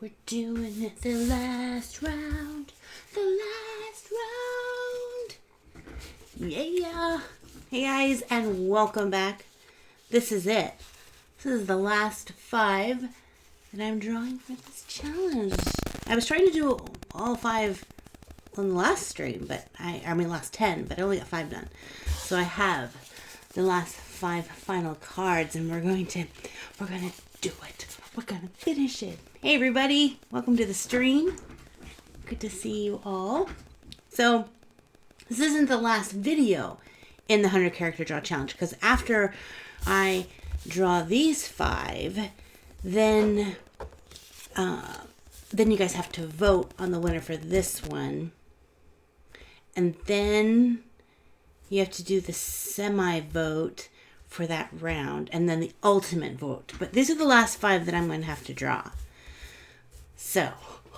We're doing it the last round. The last round. Yeah. Hey guys, and welcome back. This is it. This is the last 5 that I'm drawing for this challenge. I was trying to do all 5 on the last stream, but I mean last 10, but I only got 5 done. So I have the last 5 final cards, and we're gonna do it. We're gonna finish it. Hey everybody, welcome to the stream. Good to see you all. So this isn't the last video in the 100 character draw challenge, because after I draw these 5, then you guys have to vote on the winner for this one, and then you have to do the semi-vote for that round, and then the ultimate vote. But these are the last 5 that I'm going to have to draw. So,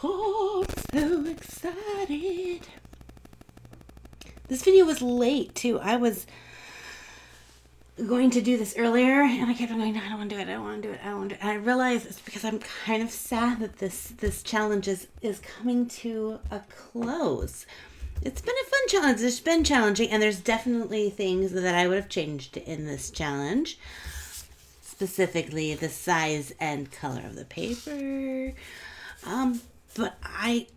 oh, I'm so excited. This video was late too. I was going to do this earlier, and I kept on going, no, I don't want to do it, I don't want to do it, I don't want to do it. And I realized it's because I'm kind of sad that this challenge is coming to a close. It's been a fun challenge. It's been challenging, and there's definitely things that I would have changed in this challenge. Specifically, the size and color of the paper. But I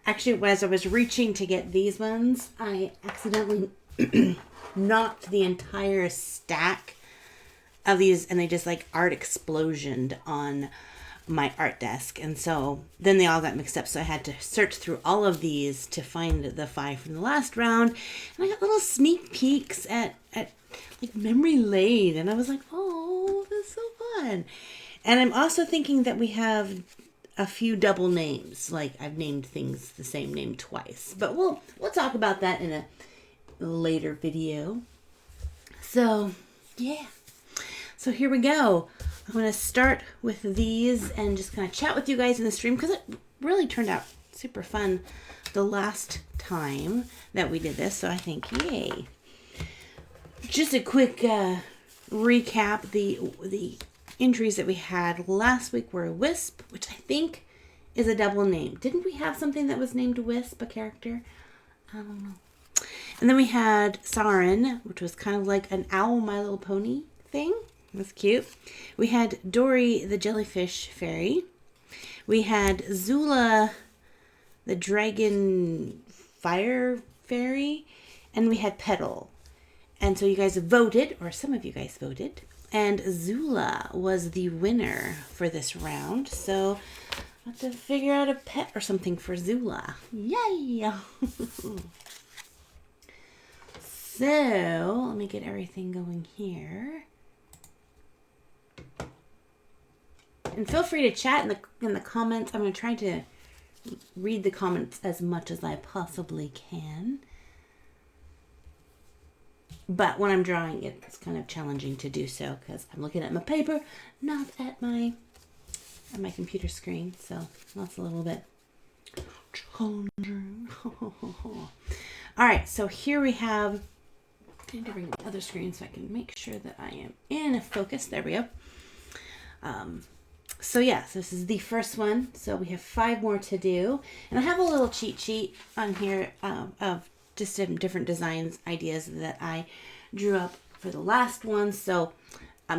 actually, as I was reaching to get these ones, I accidentally knocked the entire stack of these, and they just like art explosioned on my art desk, and so then they all got mixed up, so I had to search through all of these to find the 5 from the last round. And I got little sneak peeks at like memory lane, and I was like, oh, this is so fun. And I'm also thinking that we have a few double names, like I've named things the same name twice, but we'll talk about that in a later video. So yeah, so here we go. I'm going to start with these and just kind of chat with you guys in the stream, because it really turned out super fun the last time that we did this. So I think, yay. Just a quick recap. The entries that we had last week were Wisp, which I think is a double name. Didn't we have something that was named Wisp, a character? I don't know. And then we had Saren, which was kind of like an Owl My Little Pony thing. That's cute. We had Dory, the jellyfish fairy. We had Zula, the dragon fire fairy. And we had Petal. And so you guys voted, or some of you guys voted. And Zula was the winner for this round. So I have to figure out a pet or something for Zula. Yay! So let me get everything going here. And feel free to chat in the comments. I'm going to try to read the comments as much as I possibly can. But when I'm drawing, it's kind of challenging to do so, because I'm looking at my paper, not at my computer screen. So that's a little bit challenging. All right, so here we have. I need to bring the other screen so I can make sure that I am in focus. There we go. So yeah, so this is the first one. So we have 5 more to do. And I have a little cheat sheet on here of just different designs, ideas that I drew up for the last one. So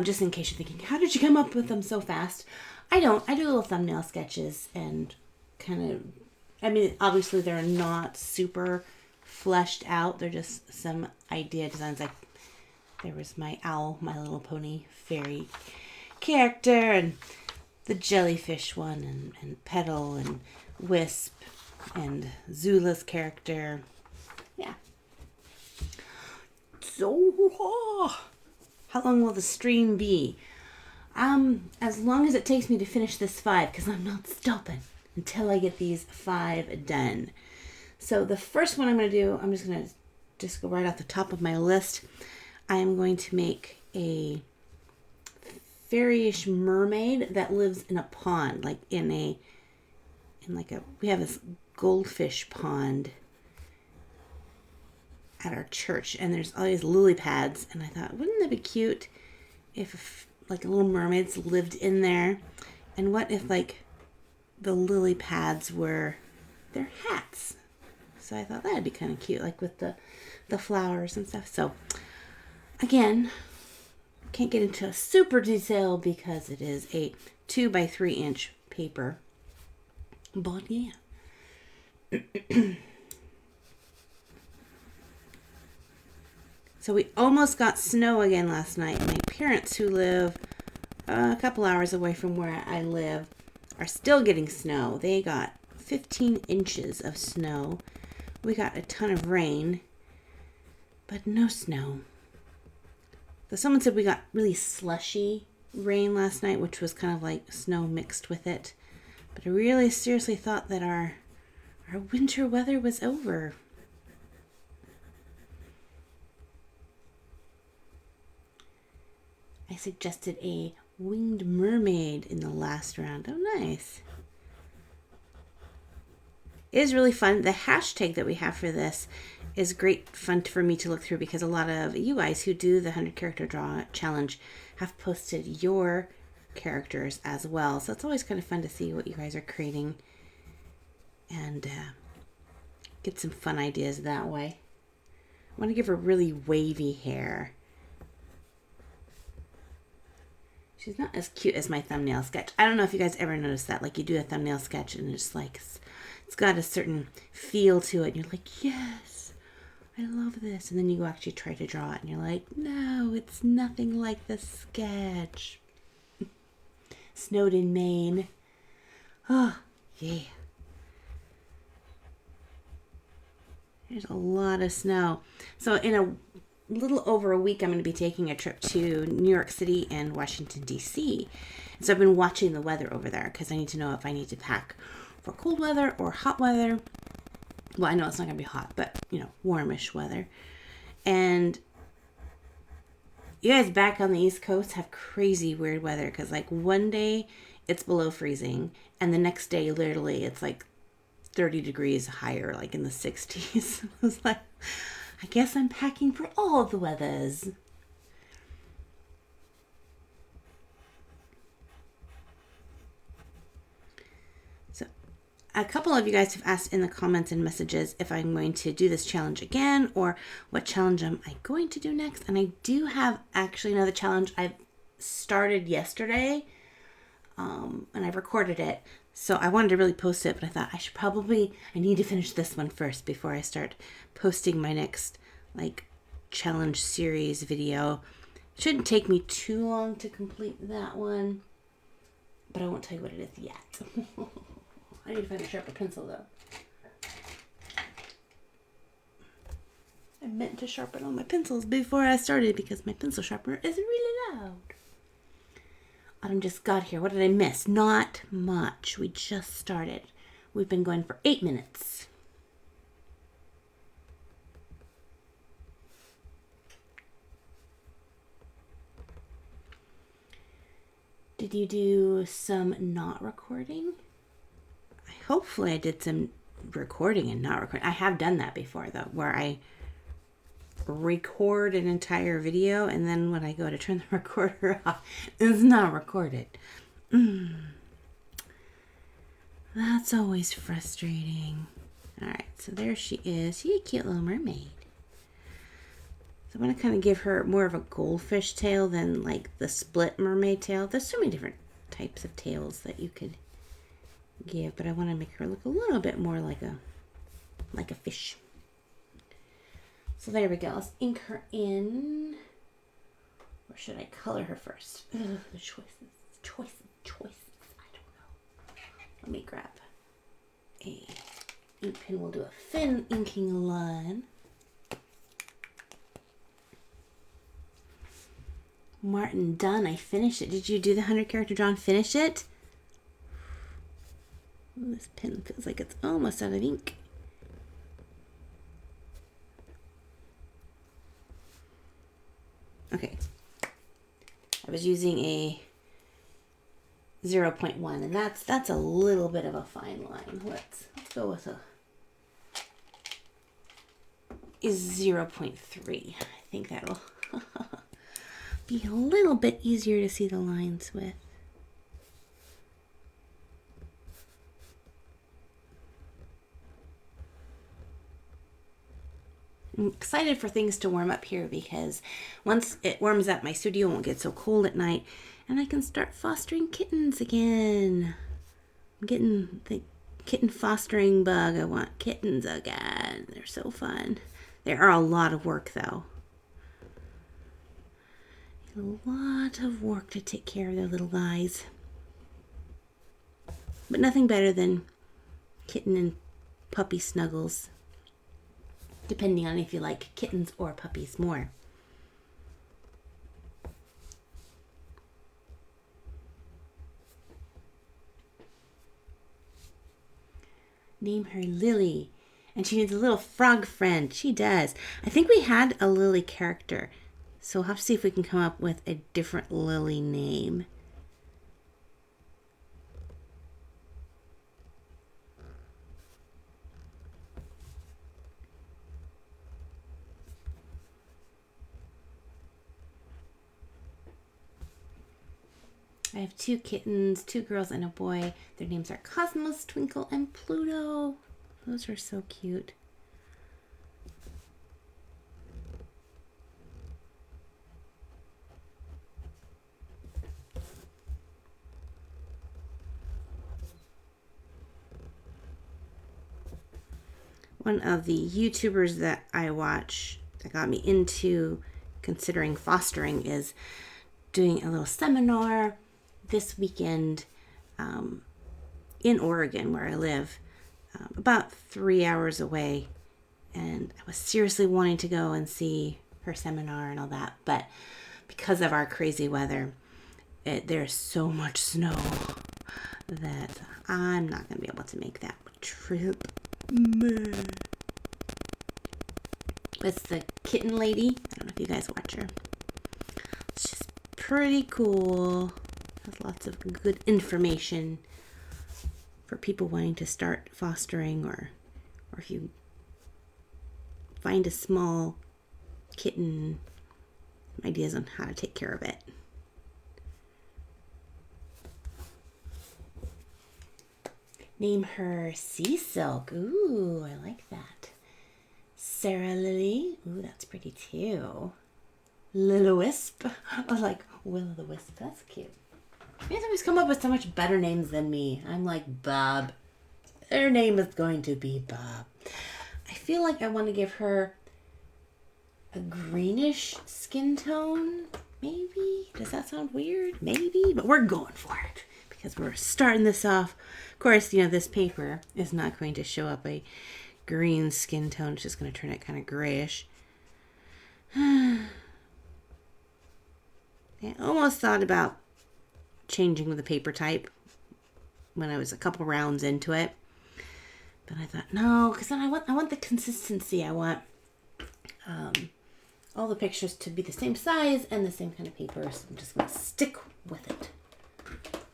just in case you're thinking, how did you come up with them so fast? I don't. I do little thumbnail sketches and kind of, I mean, obviously they're not super fleshed out. They're just some idea designs. Like there was my Owl, My Little Pony fairy character, and the jellyfish one, and Petal, and Wisp, and Zula's character. Yeah. So, how long will the stream be? As long as it takes me to finish this 5, because I'm not stopping until I get these 5 done. So the first one I'm going to do, I'm just going to go right off the top of my list. I am going to make a fairyish mermaid that lives in a pond, like we have this goldfish pond at our church, and there's all these lily pads, and I thought, wouldn't that be cute if like little mermaids lived in there? And what if like the lily pads were their hats. So I thought that'd be kind of cute, like with the flowers and stuff. So again, can't get into a super detail because it is a 2 by 3 inch paper. But yeah. So we almost got snow again last night. My parents, who live a couple hours away from where I live, are still getting snow. They got 15 inches of snow. We got a ton of rain, but no snow. So someone said we got really slushy rain last night, which was kind of like snow mixed with it. But I really seriously thought that our winter weather was over. I suggested a winged mermaid in the last round. Oh, nice. It is really fun. The hashtag that we have for this is great fun for me to look through because a lot of you guys who do the 100 character draw challenge have posted your characters as well. So it's always kind of fun to see what you guys are creating and get some fun ideas that way. I want to give her really wavy hair. She's not as cute as my thumbnail sketch. I don't know if you guys ever noticed that. Like you do a thumbnail sketch and it's like, it's got a certain feel to it. And you're like, yes, I love this. And then you go actually try to draw it and you're like, no, it's nothing like the sketch. Snowed in Maine. Oh, yeah. There's a lot of snow. So in a little over a week, I'm going to be taking a trip to New York City and Washington, D.C. And so I've been watching the weather over there because I need to know if I need to pack for cold weather or hot weather. Well, I know it's not going to be hot, but, you know, warmish weather. And you guys back on the East Coast have crazy weird weather because, like, one day it's below freezing and the next day, literally, it's like 30 degrees higher, like in the 60s. I was like, I guess I'm packing for all of the weathers. So a couple of you guys have asked in the comments and messages if I'm going to do this challenge again or what challenge am I going to do next. And I do have actually another challenge I started yesterday and I've recorded it. So I wanted to really post it, but I thought I need to finish this one first before I start posting my next like challenge series video. It shouldn't take me too long to complete that one, but I won't tell you what it is yet. I need to find a sharper pencil though. I meant to sharpen all my pencils before I started because my pencil sharpener is really loud. Autumn just got here. What did I miss? Not much. We just started. We've been going for 8 minutes. Did you do some not recording? Hopefully I did some recording and not recording. I have done that before though, where I record an entire video and then when I go to turn the recorder off, it's not recorded. That's always frustrating. Alright, so there she is. She's a cute little mermaid. So I'm going to kind of give her more of a goldfish tail than like the split mermaid tail. There's so many different types of tails that you could give, but I want to make her look a little bit more like a fish. So there we go. Let's ink her in. Or should I color her first? Ugh, the choices. I don't know. Let me grab a ink pen. We'll do a thin inking line. Martin, done. I finished it. Did you do the 100 character draw and finish it? Ooh, this pen feels like it's almost out of ink. Okay. I was using a 0.1 and that's a little bit of a fine line. Let's go with a 0.3. I think that'll be a little bit easier to see the lines with. I'm excited for things to warm up here because once it warms up, my studio won't get so cold at night and I can start fostering kittens again. I'm getting the kitten fostering bug. I want kittens again. They're so fun. They are a lot of work though. A lot of work to take care of their little guys. But nothing better than kitten and puppy snuggles. Depending on if you like kittens or puppies more. Name her Lily. And she needs a little frog friend. She does. I think we had a Lily character. So we'll have to see if we can come up with a different Lily name. I have 2 kittens, 2 girls and a boy. Their names are Cosmos, Twinkle, and Pluto. Those are so cute. One of the YouTubers that I watch that got me into considering fostering is doing a little seminar this weekend in Oregon, where I live, about 3 hours away. And I was seriously wanting to go and see her seminar and all that, but because of our crazy weather, there's so much snow that I'm not going to be able to make that trip. It's the kitten lady. I don't know if you guys watch her. She's pretty cool. Has lots of good information for people wanting to start fostering, or if you find a small kitten, ideas on how to take care of it. Name her Sea Silk. Ooh, I like that. Sarah Lily. Ooh, that's pretty too. Lil Wisp. I like Will o' the Wisp. That's cute. You guys always come up with so much better names than me. I'm like Bob. Her name is going to be Bob. I feel like I want to give her a greenish skin tone. Maybe? Does that sound weird? Maybe, but we're going for it because we're starting this off. Of course, you know, this paper is not going to show up a green skin tone. It's just going to turn it kind of grayish. I almost thought about changing the paper type when I was a couple rounds into it, but I thought no, because then I want the consistency. I want all the pictures to be the same size and the same kind of paper, so I'm just going to stick with it.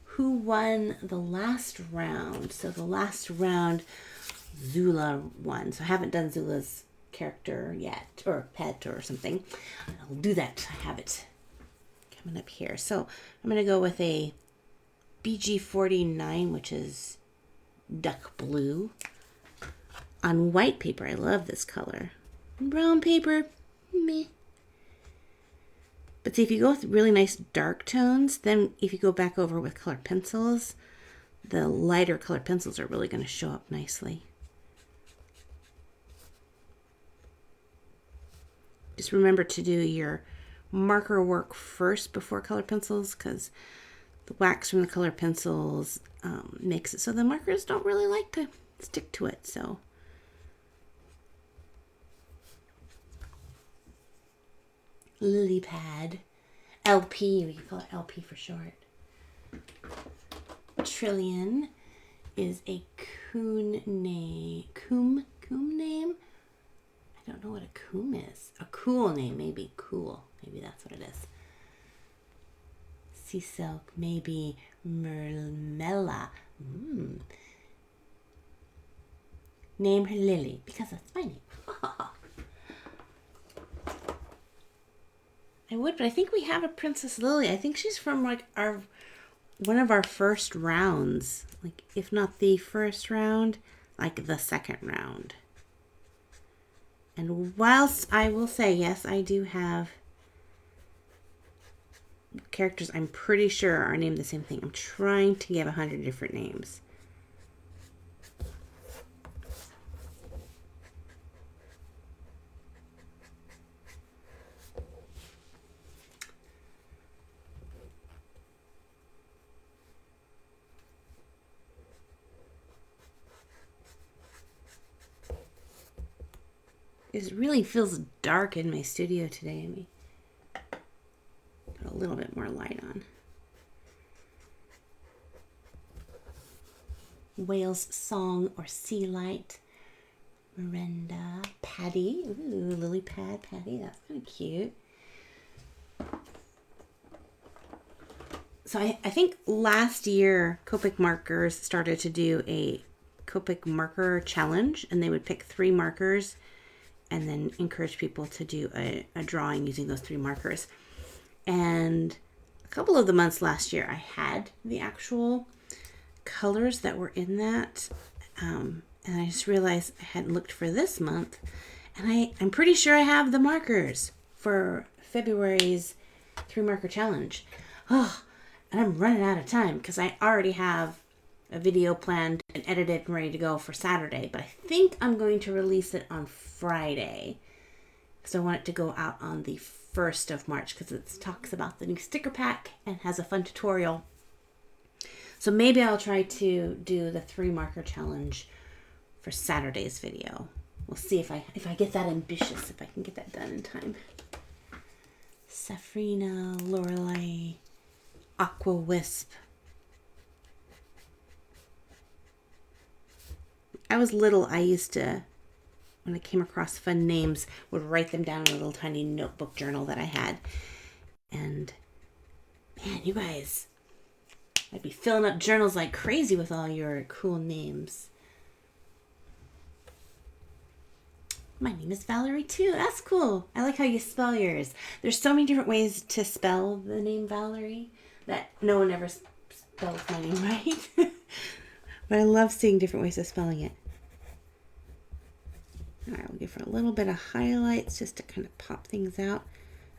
Who won the last round? So the last round, Zula won. So I haven't done Zula's character yet, or pet or something. I'll do that. I have it coming up here. So I'm going to go with a BG49, which is duck blue, on white paper. I love this color. Brown paper, meh. But see, if you go with really nice dark tones, then if you go back over with colored pencils, the lighter colored pencils are really going to show up nicely. Just remember to do your marker work first before colored pencils, because the wax from the colored pencils makes it so the markers don't really like to stick to it. So lily pad, LP, we can call it LP for short. Trillion is a coon name. Coom name? I don't know what a coom is. A cool name, maybe cool. Maybe that's what it is. Sea Silk, maybe Mermella. Name her Lily, because that's my name. I would, but I think we have a Princess Lily. I think she's from like one of our first rounds. Like, if not the first round, like the second round. And whilst I will say, yes, I do have characters I'm pretty sure are named the same thing, I'm trying to get 100 different names. It really feels dark in my studio today. Let me put a little bit more light on. Whale's Song or Sea Light. Miranda. Patty. Ooh, lily pad. Patty. That's kind of cute. So I think last year Copic Markers started to do a Copic Marker challenge, and they would pick 3 markers and then encourage people to do a drawing using those 3 markers. And a couple of the months last year, I had the actual colors that were in that. And I just realized I hadn't looked for this month. And I'm pretty sure I have the markers for February's 3 marker challenge. Oh, and I'm running out of time because I already have a video planned and edited and ready to go for Saturday, but I think I'm going to release it on Friday because I want it to go out on the 1st of March because it talks about the new sticker pack and has a fun tutorial. So maybe I'll try to do the 3 marker challenge for Saturday's video. We'll see if I get that ambitious, if I can get that done in time. Safrina, Lorelei, Aqua Wisp. I was little, I used to, when I came across fun names, would write them down in a little tiny notebook journal that I had. And man, you guys, I'd be filling up journals like crazy with all your cool names. My name is Valerie too. That's cool. I like how you spell yours. There's so many different ways to spell the name Valerie that no one ever spells my name right. But I love seeing different ways of spelling it. All right, we'll give her a little bit of highlights just to kind of pop things out.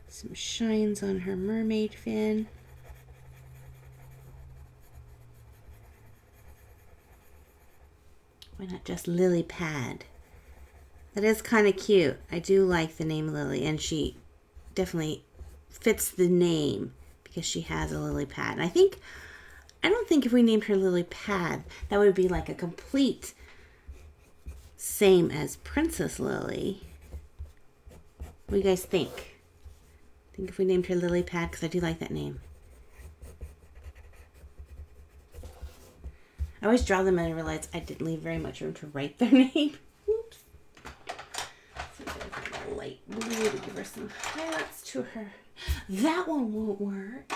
Some shines on her mermaid fin. Why not just Lily Pad? That is kind of cute. I do like the name Lily, and she definitely fits the name because she has a lily pad. And I don't think if we named her Lily Pad, that would be like a complete same as Princess Lily. What do you guys think? I think if we named her Lily Pad, because I do like that name. I always draw them and I realize I didn't leave very much room to write their name. Oops. So there's a light blue to give her some highlights to her. That one won't work.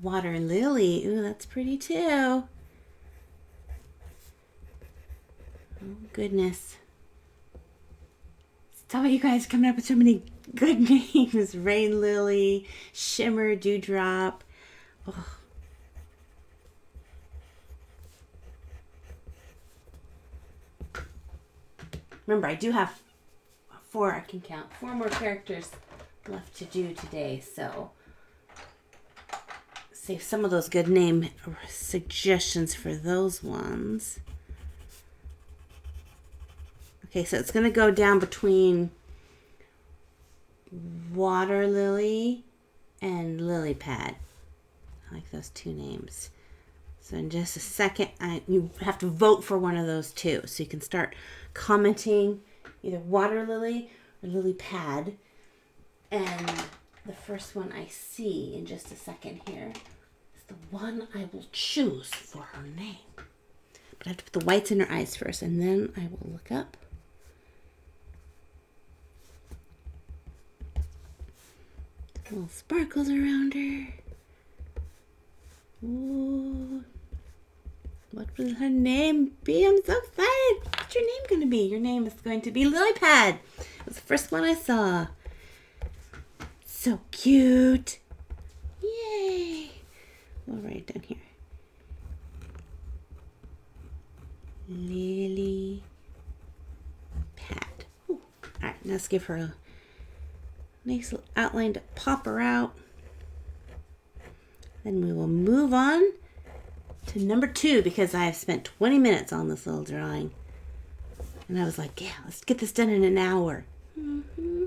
Water Lily. Ooh, that's pretty too. Oh, goodness. Stop it, you guys coming up with so many good names. Rain Lily, Shimmer, Dewdrop. Oh. Remember, I do have 4, I can count, 4 more characters left to do today, so save some of those good name suggestions for those ones. Okay, so it's going to go down between Water Lily and Lily Pad. I like those 2 names. So in just a second, you have to vote for one of those 2. So you can start commenting either Water Lily or Lily Pad. And the first one I see in just a second here is the one I will choose for her name. But I have to put the whites in her eyes first, and then I will look up. Little sparkles around her. Ooh. What will her name be? I'm so excited. What's your name going to be? Your name is going to be Lily Pad. It was the first one I saw. So cute. Yay. We'll write it down here. Lily pad. Ooh. All right, let's give her a nice little outline to pop her out. Then we will move on to number 2 because I have spent 20 minutes on this little drawing. And I was like, yeah, let's get this done in an hour. Mm-hmm.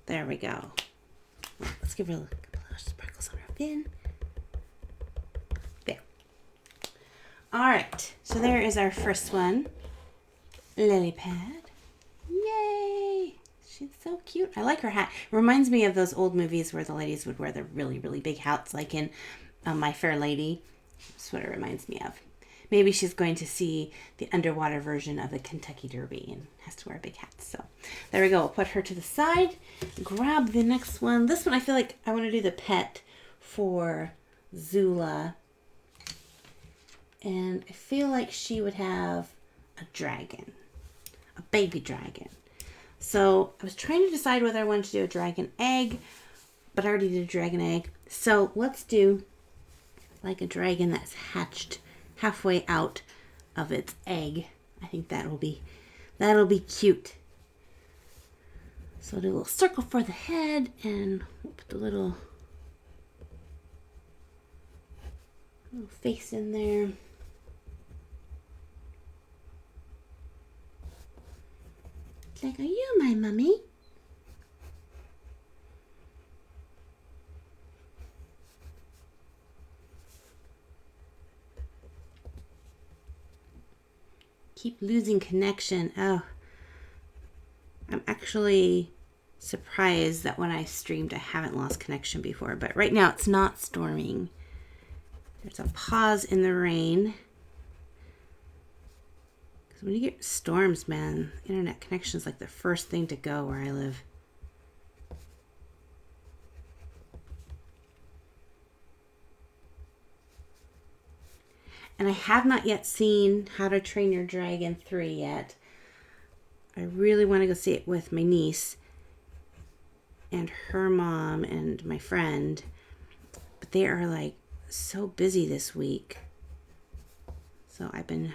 There we go. Let's give her a couple of sparkles on her fin. There. All right. So there is our first one. Lily pad. Yay! She's so cute. I like her hat. It reminds me of those old movies where the ladies would wear the really, really big hats, like in My Fair Lady. That's what it reminds me of. Maybe she's going to see the underwater version of the Kentucky Derby and has to wear a big hat. So there we go. We'll put her to the side. Grab the next one. This one I feel like I want to do the pet for Zula. And I feel like she would have a dragon. A baby dragon. So I was trying to decide whether I wanted to do a dragon egg, but I already did a dragon egg. So let's do like a dragon that's hatched halfway out of its egg. I think that'll be cute. So I'll do a little circle for the head and we'll put the little face in there. It's like, are you my mummy? Keep losing connection. Oh, I'm actually surprised that when I streamed I haven't lost connection before, but right now it's not storming. There's a pause in the rain. Because when you get storms, man, internet connection is like the first thing to go where I live. And I have not yet seen How to Train Your Dragon 3 yet. I really want to go see it with my niece and her mom and my friend. But they are like so busy this week. So I've been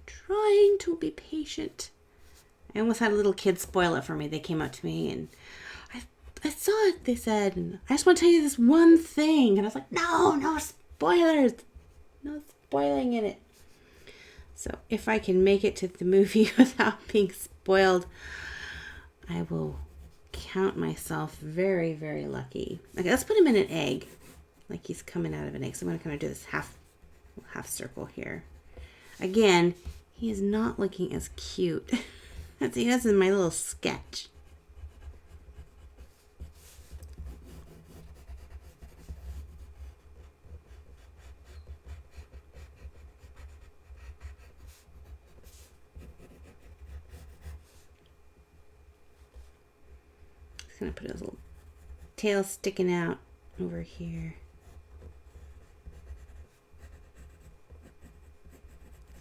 trying to be patient. I almost had a little kid spoil it for me. They came up to me and I saw it, they said, and I just want to tell you this one thing. And I was like, no spoilers. No spoiling in it. So if I can make it to the movie without being spoiled, I will count myself very, very lucky. Okay, let's put him in an egg. Like he's coming out of an egg. So I'm going to kind of do this half circle here. Again, he is not looking as cute as he is in my little sketch. Gonna put his little tail sticking out over here.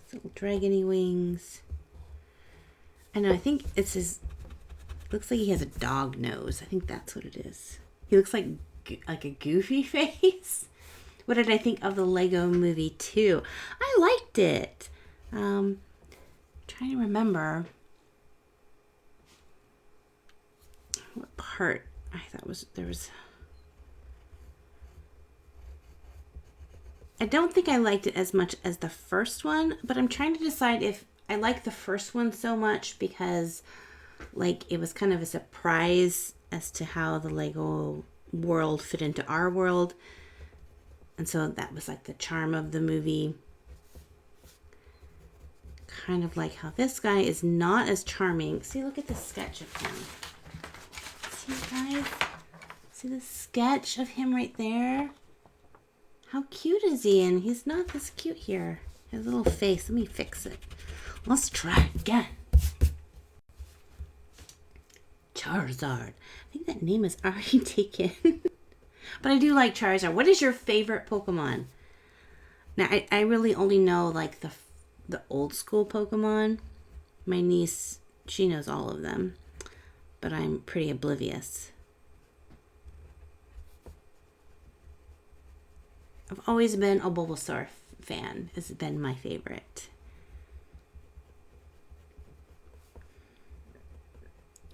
His little dragony wings. I know, I think it's his, looks like he has a dog nose. I think that's what it is. He looks like a goofy face. What did I think of the Lego Movie 2? I liked it. Trying to remember what part I thought there was. I don't think I liked it as much as the first one, but I'm trying to decide if I like the first one so much because like it was kind of a surprise as to how the Lego world fit into our world. And so that was like the charm of the movie. Kind of like how this guy is not as charming. See, look at the sketch of him. See, guys? See the sketch of him right there? How cute is he? And he's not this cute here. His little face. Let me fix it. Let's try again. Charizard. I think that name is already taken. But I do like Charizard. What is your favorite Pokemon? Now, I really only know like the old school Pokemon. My niece, she knows all of them. But I'm pretty oblivious. I've always been a Bulbasaur fan. Has been my favorite.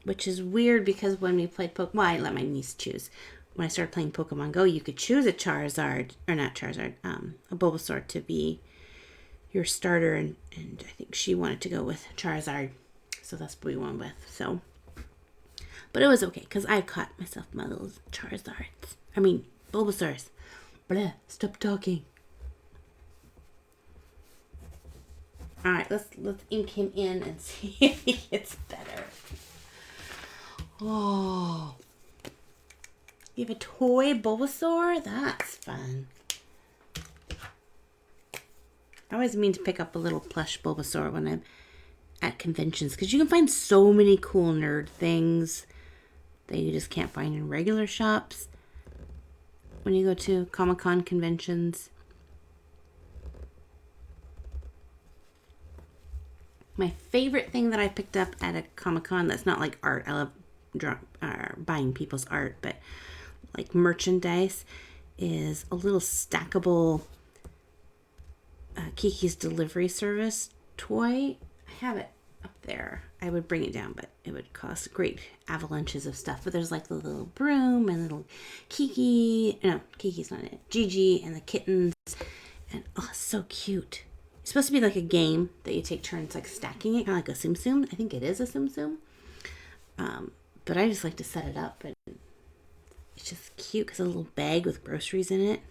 Which is weird because when we played Pokemon, well, I let my niece choose. When I started playing Pokemon Go, you could choose a Charizard, or not Charizard, a Bulbasaur to be your starter, and I think she wanted to go with Charizard, so that's what we went with. So, but it was okay because I caught myself my little Charizards. I mean Bulbasaurs. Blah, stop talking. All right, let's ink him in and see if he gets better. Oh, you have a toy Bulbasaur? That's fun. I always mean to pick up a little plush Bulbasaur when I'm at conventions because you can find so many cool nerd things that you just can't find in regular shops when you go to Comic-Con conventions. My favorite thing that I picked up at a Comic-Con that's not like art, I love buying people's art, but like merchandise, is a little stackable Kiki's Delivery Service toy. I have it up there. I would bring it down, but it would cost great avalanches of stuff. But there's like the little broom and little Kiki. No, Kiki's not it. Gigi and the kittens. And oh, it's so cute. It's supposed to be like a game that you take turns like stacking it, kind of like a Tsum Tsum. I think it is a Tsum Tsum. But I just like to set it up, and it's just cute because a little bag with groceries in it.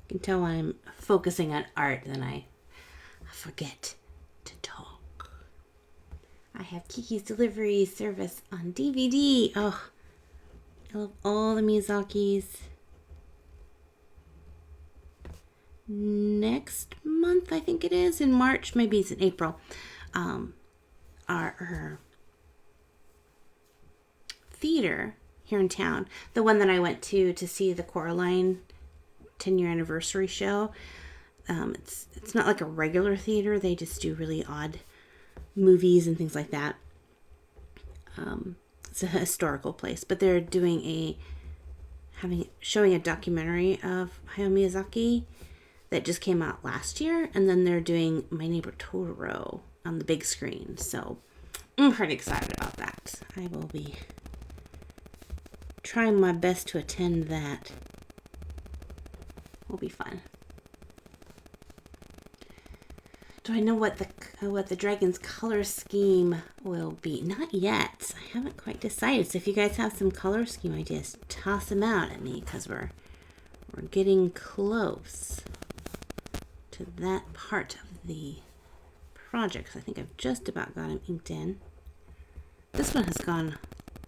You can tell when I'm focusing on art, then I forget to talk. I have Kiki's Delivery Service on DVD. Oh, I love all the Miyazakis. Next month, I think it is, in March, maybe it's in April, our theater here in town, the one that I went to see the Coraline 10-year anniversary show. It's not like a regular theater. They just do really odd movies and things like that. It's a historical place, but they're doing showing a documentary of Hayao Miyazaki that just came out last year, and then they're doing My Neighbor Totoro on the big screen. So I'm pretty excited about that. I will be trying my best to attend that. Will be fun. Do I know what the dragon's color scheme will be? Not yet. I haven't quite decided. So if you guys have some color scheme ideas, toss them out at me because we're getting close to that part of the project. I think I've just about got them inked in. This one has gone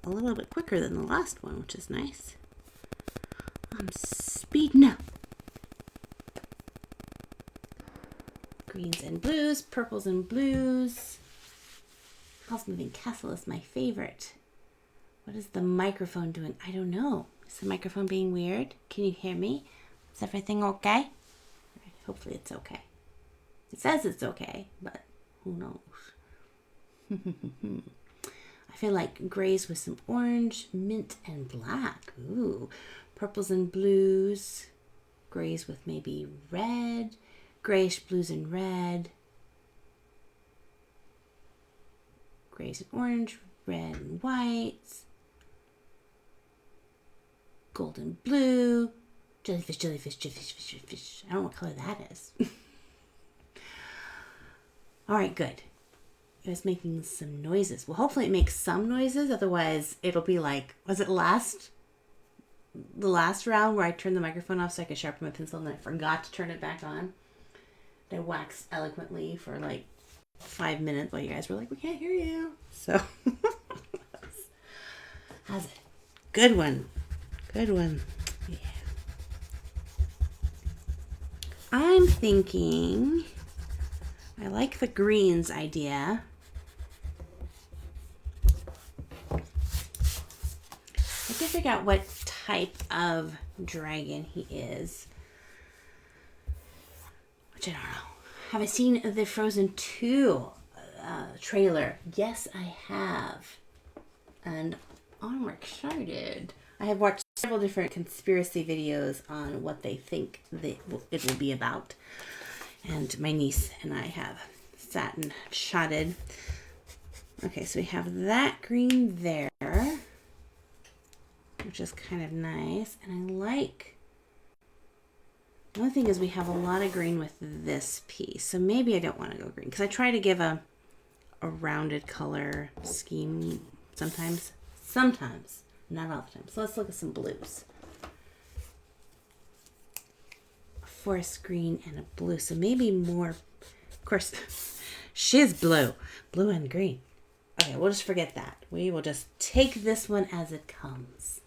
a little bit quicker than the last one, which is nice. I'm speeding up. Greens and blues, purples and blues. House Moving Castle is my favorite. What is the microphone doing? I don't know. Is the microphone being weird? Can you hear me? Is everything okay? Hopefully it's okay. It says it's okay, but who knows? I feel like grays with some orange, mint, and black. Ooh. Purples and blues. Grays with maybe red. Grayish blues and red. Grays and orange. Red and whites. Gold and blue. Jellyfish, jellyfish, jellyfish, fish, fish. I don't know what color that is. All right, good. It was making some noises. Well, hopefully it makes some noises. Otherwise, it'll be like, was it last the last round where I turned the microphone off so I could sharpen my pencil and I forgot to turn it back on. I waxed eloquently for like 5 minutes while you guys were like, we can't hear you. So, how's it? Good one. Good one. Yeah. I'm thinking, I like the greens idea. I have to figure out what type of dragon he is. Which I don't know. Have I seen the Frozen 2 trailer? Yes, I have. And I'm excited. I have watched several different conspiracy videos on what they think it will be about. And my niece and I have sat and shotted. Okay, so we have that green there, which is kind of nice. And I like... The only thing is we have a lot of green with this piece. So maybe I don't want to go green. Because I try to give a rounded color scheme sometimes. Sometimes. Not all the time. So let's look at some blues. A forest green and a blue. So maybe more... Of course, she's blue. Blue and green. Okay, we'll just forget that. We will just take this one as it comes.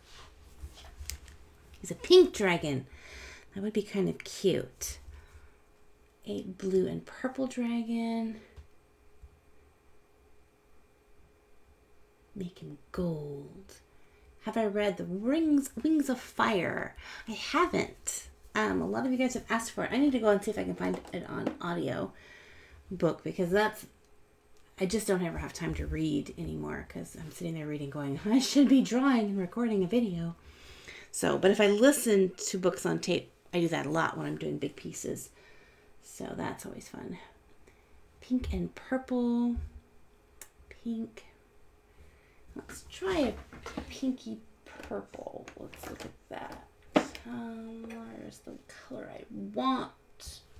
He's a pink dragon. That would be kind of cute. A blue and purple dragon. Make him gold. Have I read the Wings of Fire? I haven't. A lot of you guys have asked for it. I need to go and see if I can find it on audio book because I just don't ever have time to read anymore because I'm sitting there reading going, I should be drawing and recording a video. So, but if I listen to books on tape, I do that a lot when I'm doing big pieces. So that's always fun. Pink and purple. Pink. Let's try a pinky purple. Let's look at that. Where's the color I want?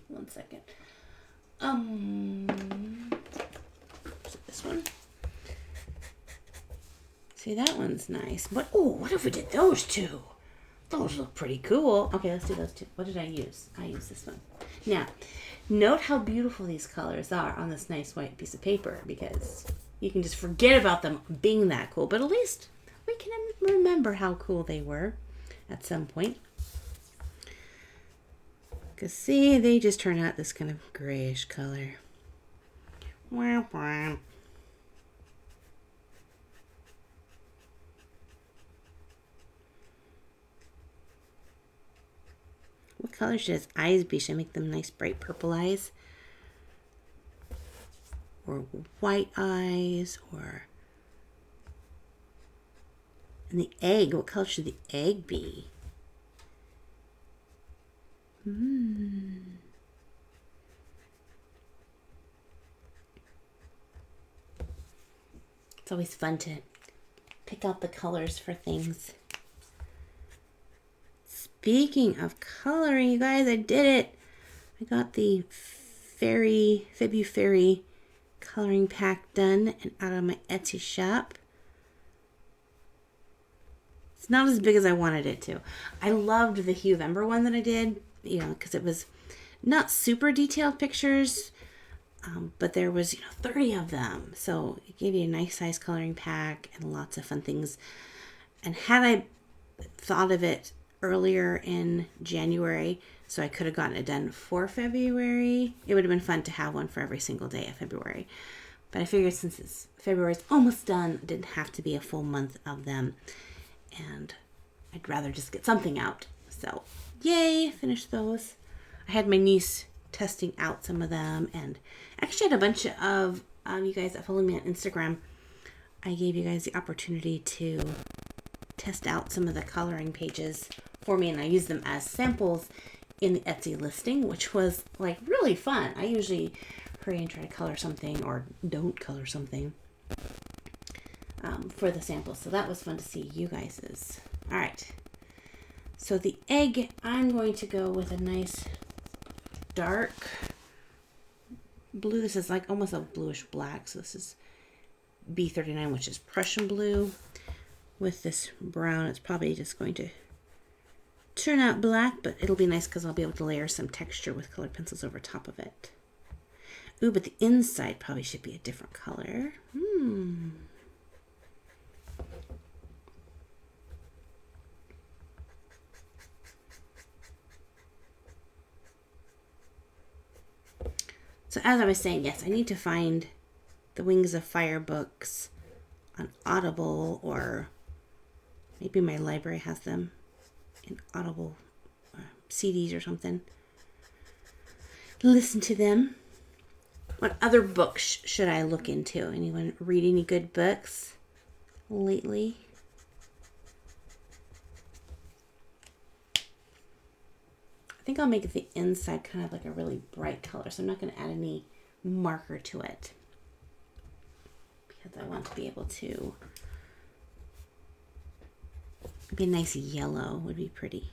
1 second. Is it this one? See, that one's nice. But, what if we did those two? Those look pretty cool. Okay, let's do those two. What did I use? I used this one. Now, note how beautiful these colors are on this nice white piece of paper because you can just forget about them being that cool. But at least we can remember how cool they were at some point. Because, see, they just turn out this kind of grayish color. Wow, wow. What color should his eyes be? Should I make them nice bright purple eyes? Or white eyes? Or... And the egg, what color should the egg be? It's always fun to pick out the colors for things. Speaking of coloring, you guys, I did it. I got the February coloring pack done and out of my Etsy shop. It's not as big as I wanted it to. I loved the Hue of Ember one that I did, because it was not super detailed pictures, but there was, 30 of them. So it gave you a nice size coloring pack and lots of fun things. And had I thought of it earlier in January, so I could have gotten it done for February, it would have been fun to have one for every single day of February. But I figured since February's almost done, it didn't have to be a full month of them. And I'd rather just get something out. So, yay, finished those. I had my niece testing out some of them, and actually had a bunch of you guys that follow me on Instagram. I gave you guys the opportunity to test out some of the coloring pages for me, and I used them as samples in the Etsy listing, which was like really fun. I usually hurry and try to color something or don't color something for the samples, so that was fun to see you guys's. All right, so the egg, I'm going to go with a nice dark blue. This is like almost a bluish black, so this is B39, which is Prussian blue. With this brown, it's probably just going to turn out black, but it'll be nice because I'll be able to layer some texture with colored pencils over top of it. Ooh, but the inside probably should be a different color. So as I was saying, yes, I need to find the Wings of Fire books on Audible, or maybe my library has them in Audible CDs or something. Listen to them. What other books should I look into? Anyone read any good books lately? I think I'll make the inside kind of like a really bright color, so I'm not going to add any marker to it because I want to be able to, maybe a nice yellow would be pretty.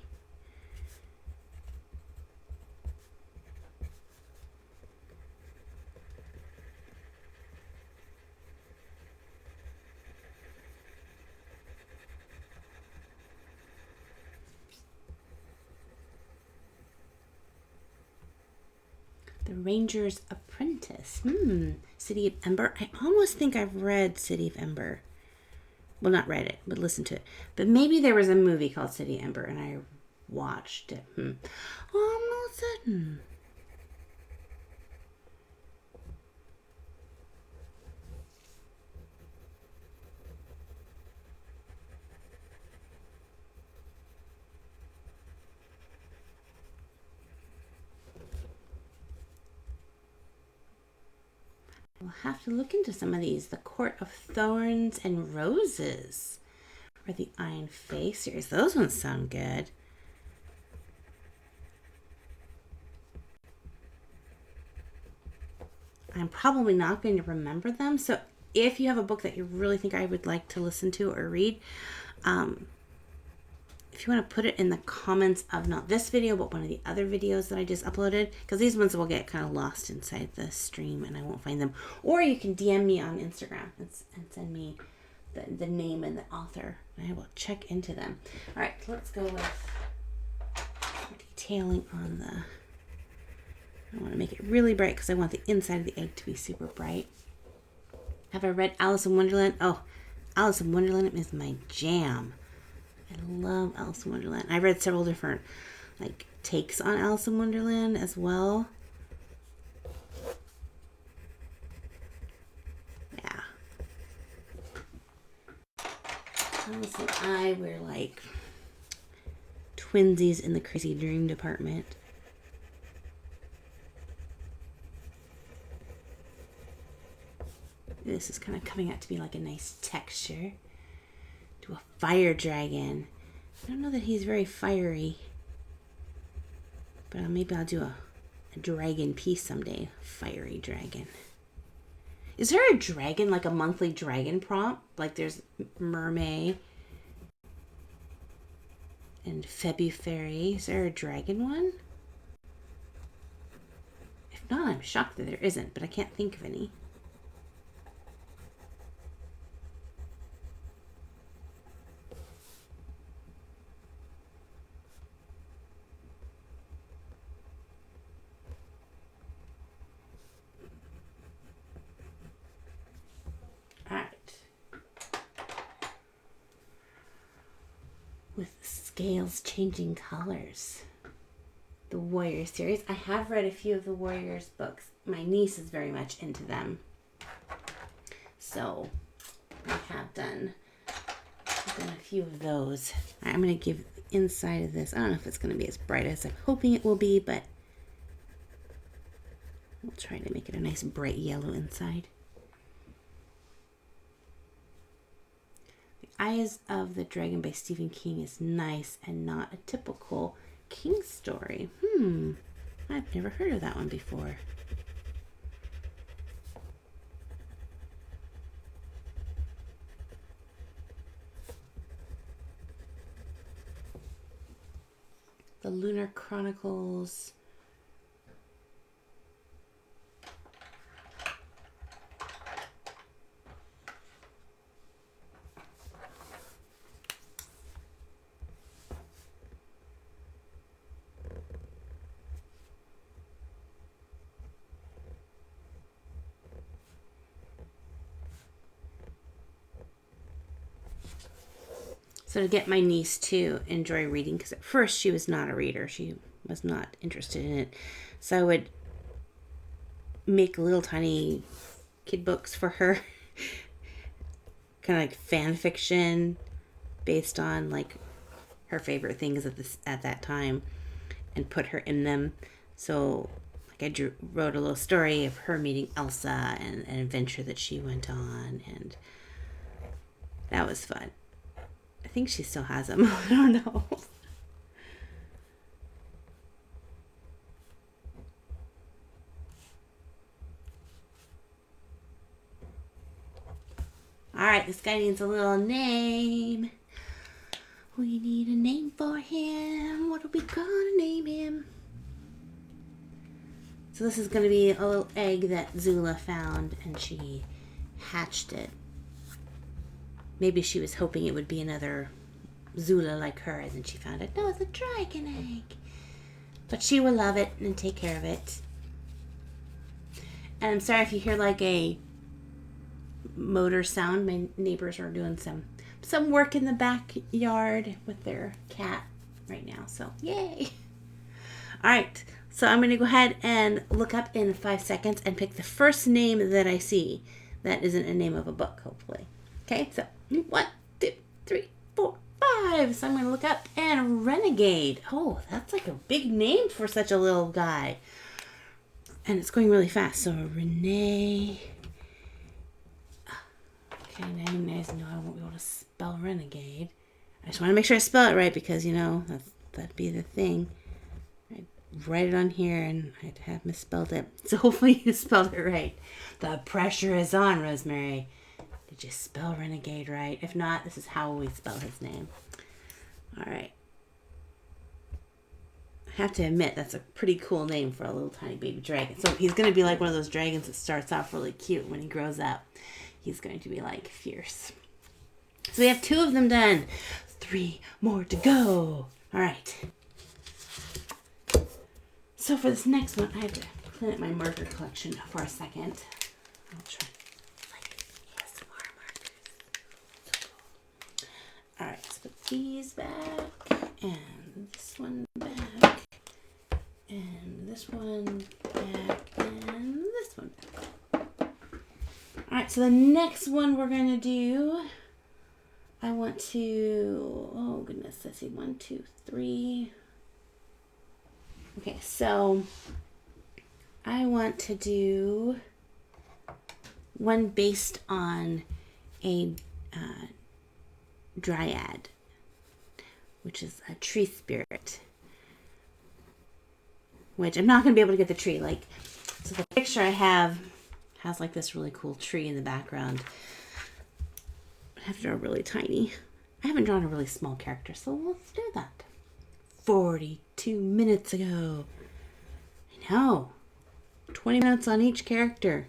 The Ranger's Apprentice. City of Ember. I almost think I've read City of Ember. Well, not read it, but listened to it. But maybe there was a movie called City of Ember and I watched it. Oh, I'm not certain. We'll have to look into some of these. The Court of Thorns and Roses, or the Iron Face series. Those ones sound good. I'm probably not going to remember them. So if you have a book that you really think I would like to listen to or read, if you want to put it in the comments of not this video, but one of the other videos that I just uploaded, because these ones will get kind of lost inside the stream and I won't find them. Or you can DM me on Instagram and send me the name and the author, and I will check into them. All right, let's go with detailing on the, I want to make it really bright because I want the inside of the egg to be super bright. Have I read Alice in Wonderland? Oh, Alice in Wonderland is my jam. I love Alice in Wonderland. I read several different takes on Alice in Wonderland as well. Yeah. Alice and I were like twinsies in the crazy dream department. This is kind of coming out to be like a nice texture. To a fire dragon. I don't know that he's very fiery, but maybe I'll do a dragon piece someday. Fiery dragon. Is there a dragon, like a monthly dragon prompt? Like there's Mermaid and February. Is there a dragon one? If not, I'm shocked that there isn't, but I can't think of any. With scales changing colors. The Warriors series. I have read a few of the Warriors books. My niece is very much into them. So I have done a few of those. I'm going to give the inside of this, I don't know if it's going to be as bright as I'm hoping it will be, but we'll try to make it a nice bright yellow inside. Eyes of the Dragon by Stephen King is nice and not a typical King story. I've never heard of that one before. The Lunar Chronicles. So to get my niece to enjoy reading, because at first she was not a reader. She was not interested in it. So I would make little tiny kid books for her. Kind of like fan fiction based on like her favorite things at that time, and put her in them. So like I wrote a little story of her meeting Elsa and an adventure that she went on, and that was fun. I think she still has them. I don't know. Alright, this guy needs a little name. We need a name for him. What are we gonna name him? So this is going to be a little egg that Zula found, and she hatched it. Maybe she was hoping it would be another Zula like her, and then she found out, no, it's a dragon egg. But she will love it and take care of it. And I'm sorry if you hear like a motor sound. My neighbors are doing some work in the backyard with their cat right now. So, yay. All right. So I'm going to go ahead and look up in 5 seconds and pick the first name that I see. That isn't a name of a book, hopefully. Okay, so 1, 2, 3, 4, 5. So I'm going to look up, and Renegade. Oh, that's like a big name for such a little guy. And it's going really fast. So Renee. Okay, now you guys know I won't be able to spell Renegade. I just want to make sure I spell it right, because, you know, that'd be the thing. I'd write it on here and I'd have misspelled it. So hopefully you spelled it right. The pressure is on, Rosemary. Did you spell Renegade right? If not, this is how we spell his name. All right. I have to admit, that's a pretty cool name for a little tiny baby dragon. So he's going to be like one of those dragons that starts off really cute. When he grows up, he's going to be like fierce. So we have 2 of them done. 3 more to go. All right. So for this next one, I have to clean up my marker collection for a second. I'll try like ASMR markers. All right, let's put these back, and this one back, and this one back, and this one back. All right, so the next one we're going to do, I want to, oh goodness, let's see, 1, 2, 3. Okay, so I want to do one based on a dryad, which is a tree spirit, which I'm not going to be able to get the tree. Like, so the picture I have has like this really cool tree in the background. I have to draw really tiny. I haven't drawn a really small character, so let's do that. 42 minutes ago. I know. 20 minutes on each character.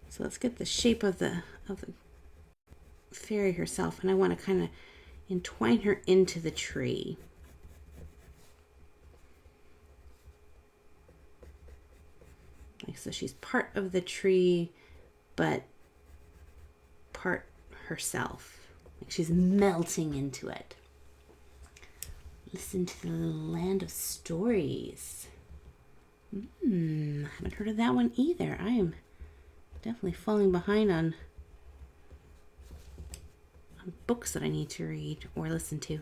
So let's get the shape of the fairy herself, and I want to kind of entwine her into the tree. Like, so she's part of the tree, but part herself. Like she's melting into it. Listen to the land of stories. Haven't heard of that one either. I am definitely falling behind on books that I need to read or listen to.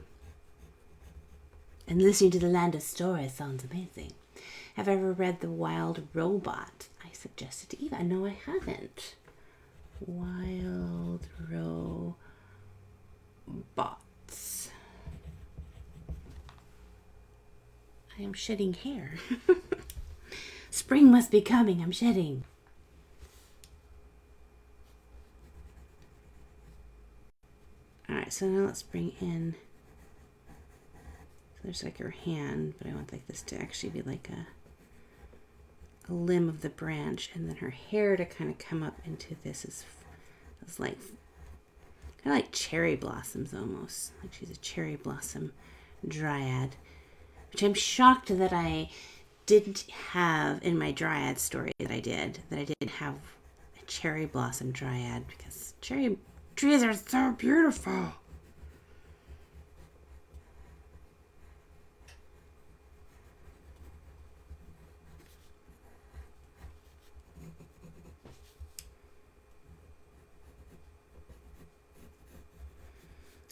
And listening to the land of stories sounds amazing. Have I ever read The Wild Robot? I suggested to Eva. No, I haven't. Wild Robots. I am shedding hair. Spring must be coming. I'm shedding. Alright, so now let's bring in, so there's like her hand, but I want like this to actually be like a limb of the branch, and then her hair to kind of come up into this is like kind of like cherry blossoms almost. Like she's a cherry blossom dryad, which I'm shocked that I didn't have in my dryad story that I didn't have a cherry blossom dryad, because cherry trees are so beautiful.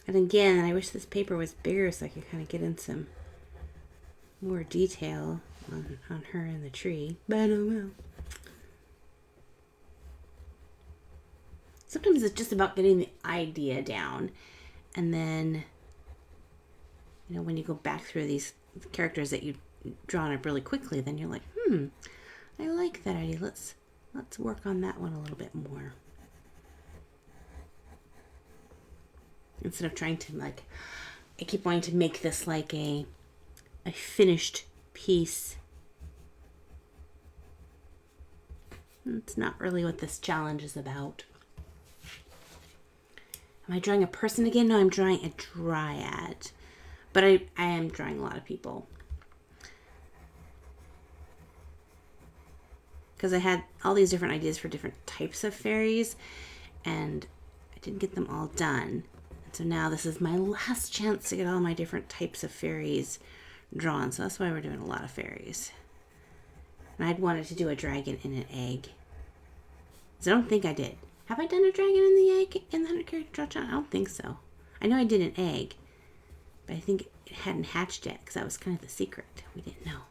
And again, I wish this paper was bigger so I could kind of get in some more detail on her and the tree. But I don't know. Sometimes it's just about getting the idea down. And then, you know, when you go back through these characters that you've drawn up really quickly, then you're like, I like that idea. Let's work on that one a little bit more. Instead of trying to, like, I keep wanting to make this like a finished piece. It's not really what this challenge is about. Am I drawing a person again? No, I'm drawing a dryad. But I am drawing a lot of people. Because I had all these different ideas for different types of fairies, and I didn't get them all done. And so now this is my last chance to get all my different types of fairies drawn. So that's why we're doing a lot of fairies. And I'd wanted to do a dragon in an egg. So I don't think I did. Have I done a dragon in the egg in the 100 character draw challenge? I don't think so. I know I did an egg, but I think it hadn't hatched yet because that was kind of the secret. We didn't know.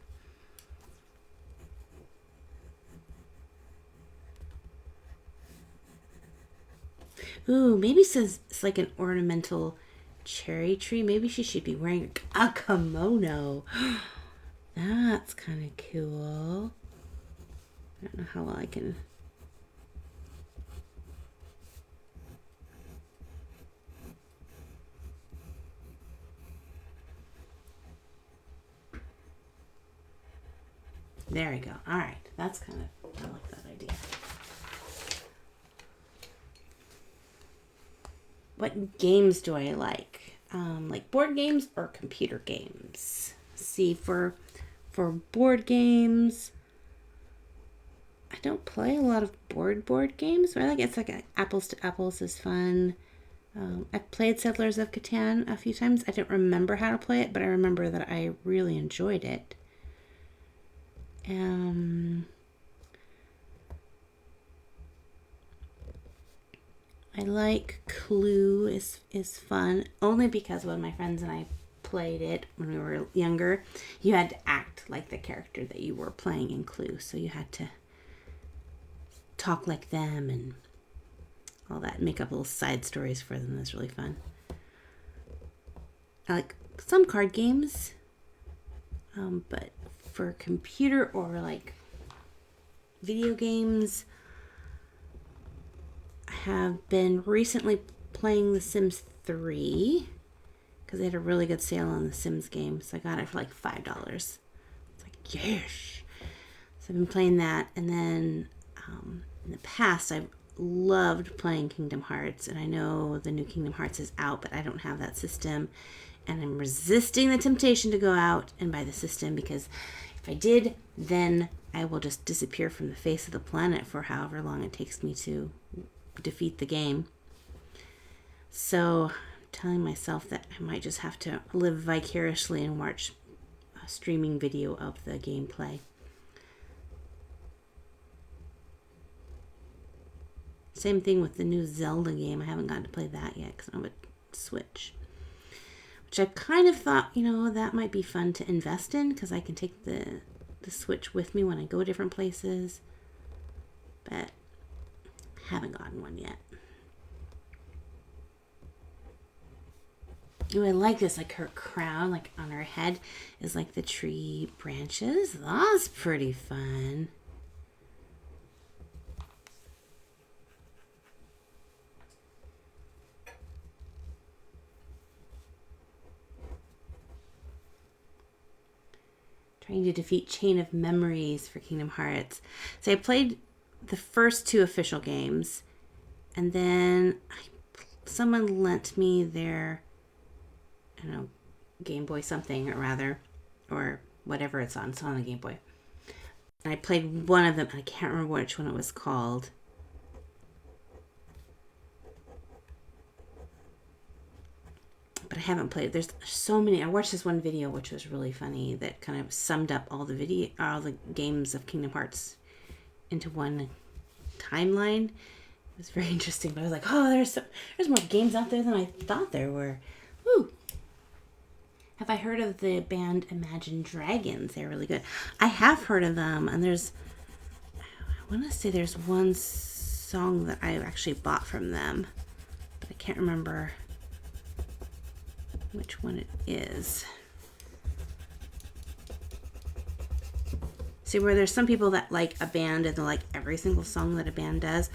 Ooh, maybe it's like an ornamental cherry tree. Maybe she should be wearing a kimono. That's kind of cool. I don't know how well I can... There we go. All right. That's kind of, I like that idea. What games do I like? Like board games or computer games? See, for board games, I don't play a lot of board games. But I like it's like Apples to Apples is fun. I've played Settlers of Catan a few times. I don't remember how to play it, but I remember that I really enjoyed it. I like Clue is fun, only because when my friends and I played it when we were younger, you had to act like the character that you were playing in Clue. So you had to talk like them and all that, make up little side stories for them. That's really fun. I like some card games, but for computer or like video games, I have been recently playing The Sims 3 because they had a really good sale on the Sims game, so I got it for like $5. It's like, yes! So I've been playing that, and then in the past I've loved playing Kingdom Hearts, and I know the new Kingdom Hearts is out, but I don't have that system, and I'm resisting the temptation to go out and buy the system, because if I did, then I will just disappear from the face of the planet for however long it takes me to defeat the game. So I'm telling myself that I might just have to live vicariously and watch a streaming video of the gameplay. Same thing with the new Zelda game. I haven't gotten to play that yet because I don't have a Switch. Which I kind of thought, that might be fun to invest in because I can take the Switch with me when I go different places. But haven't gotten one yet. Ooh, I like this. Like her crown, like on her head, is like the tree branches. That's pretty fun. Trying to defeat Chain of Memories for Kingdom Hearts. So I played the first 2 official games, and then someone lent me their, Game Boy something, or whatever it's on. It's on the Game Boy. And I played one of them. I can't remember which one it was called. But I haven't played. There's so many. I watched this one video which was really funny that kind of summed up all the games of Kingdom Hearts into one timeline, was very interesting. But I was like, oh, there's more games out there than I thought there were. Woo! Have I heard of the band Imagine Dragons? They're really good. I have heard of them, and I want to say there's one song that I actually bought from them, but I can't remember which one it is. See, where there's some people that like a band and they like every single song that a band does.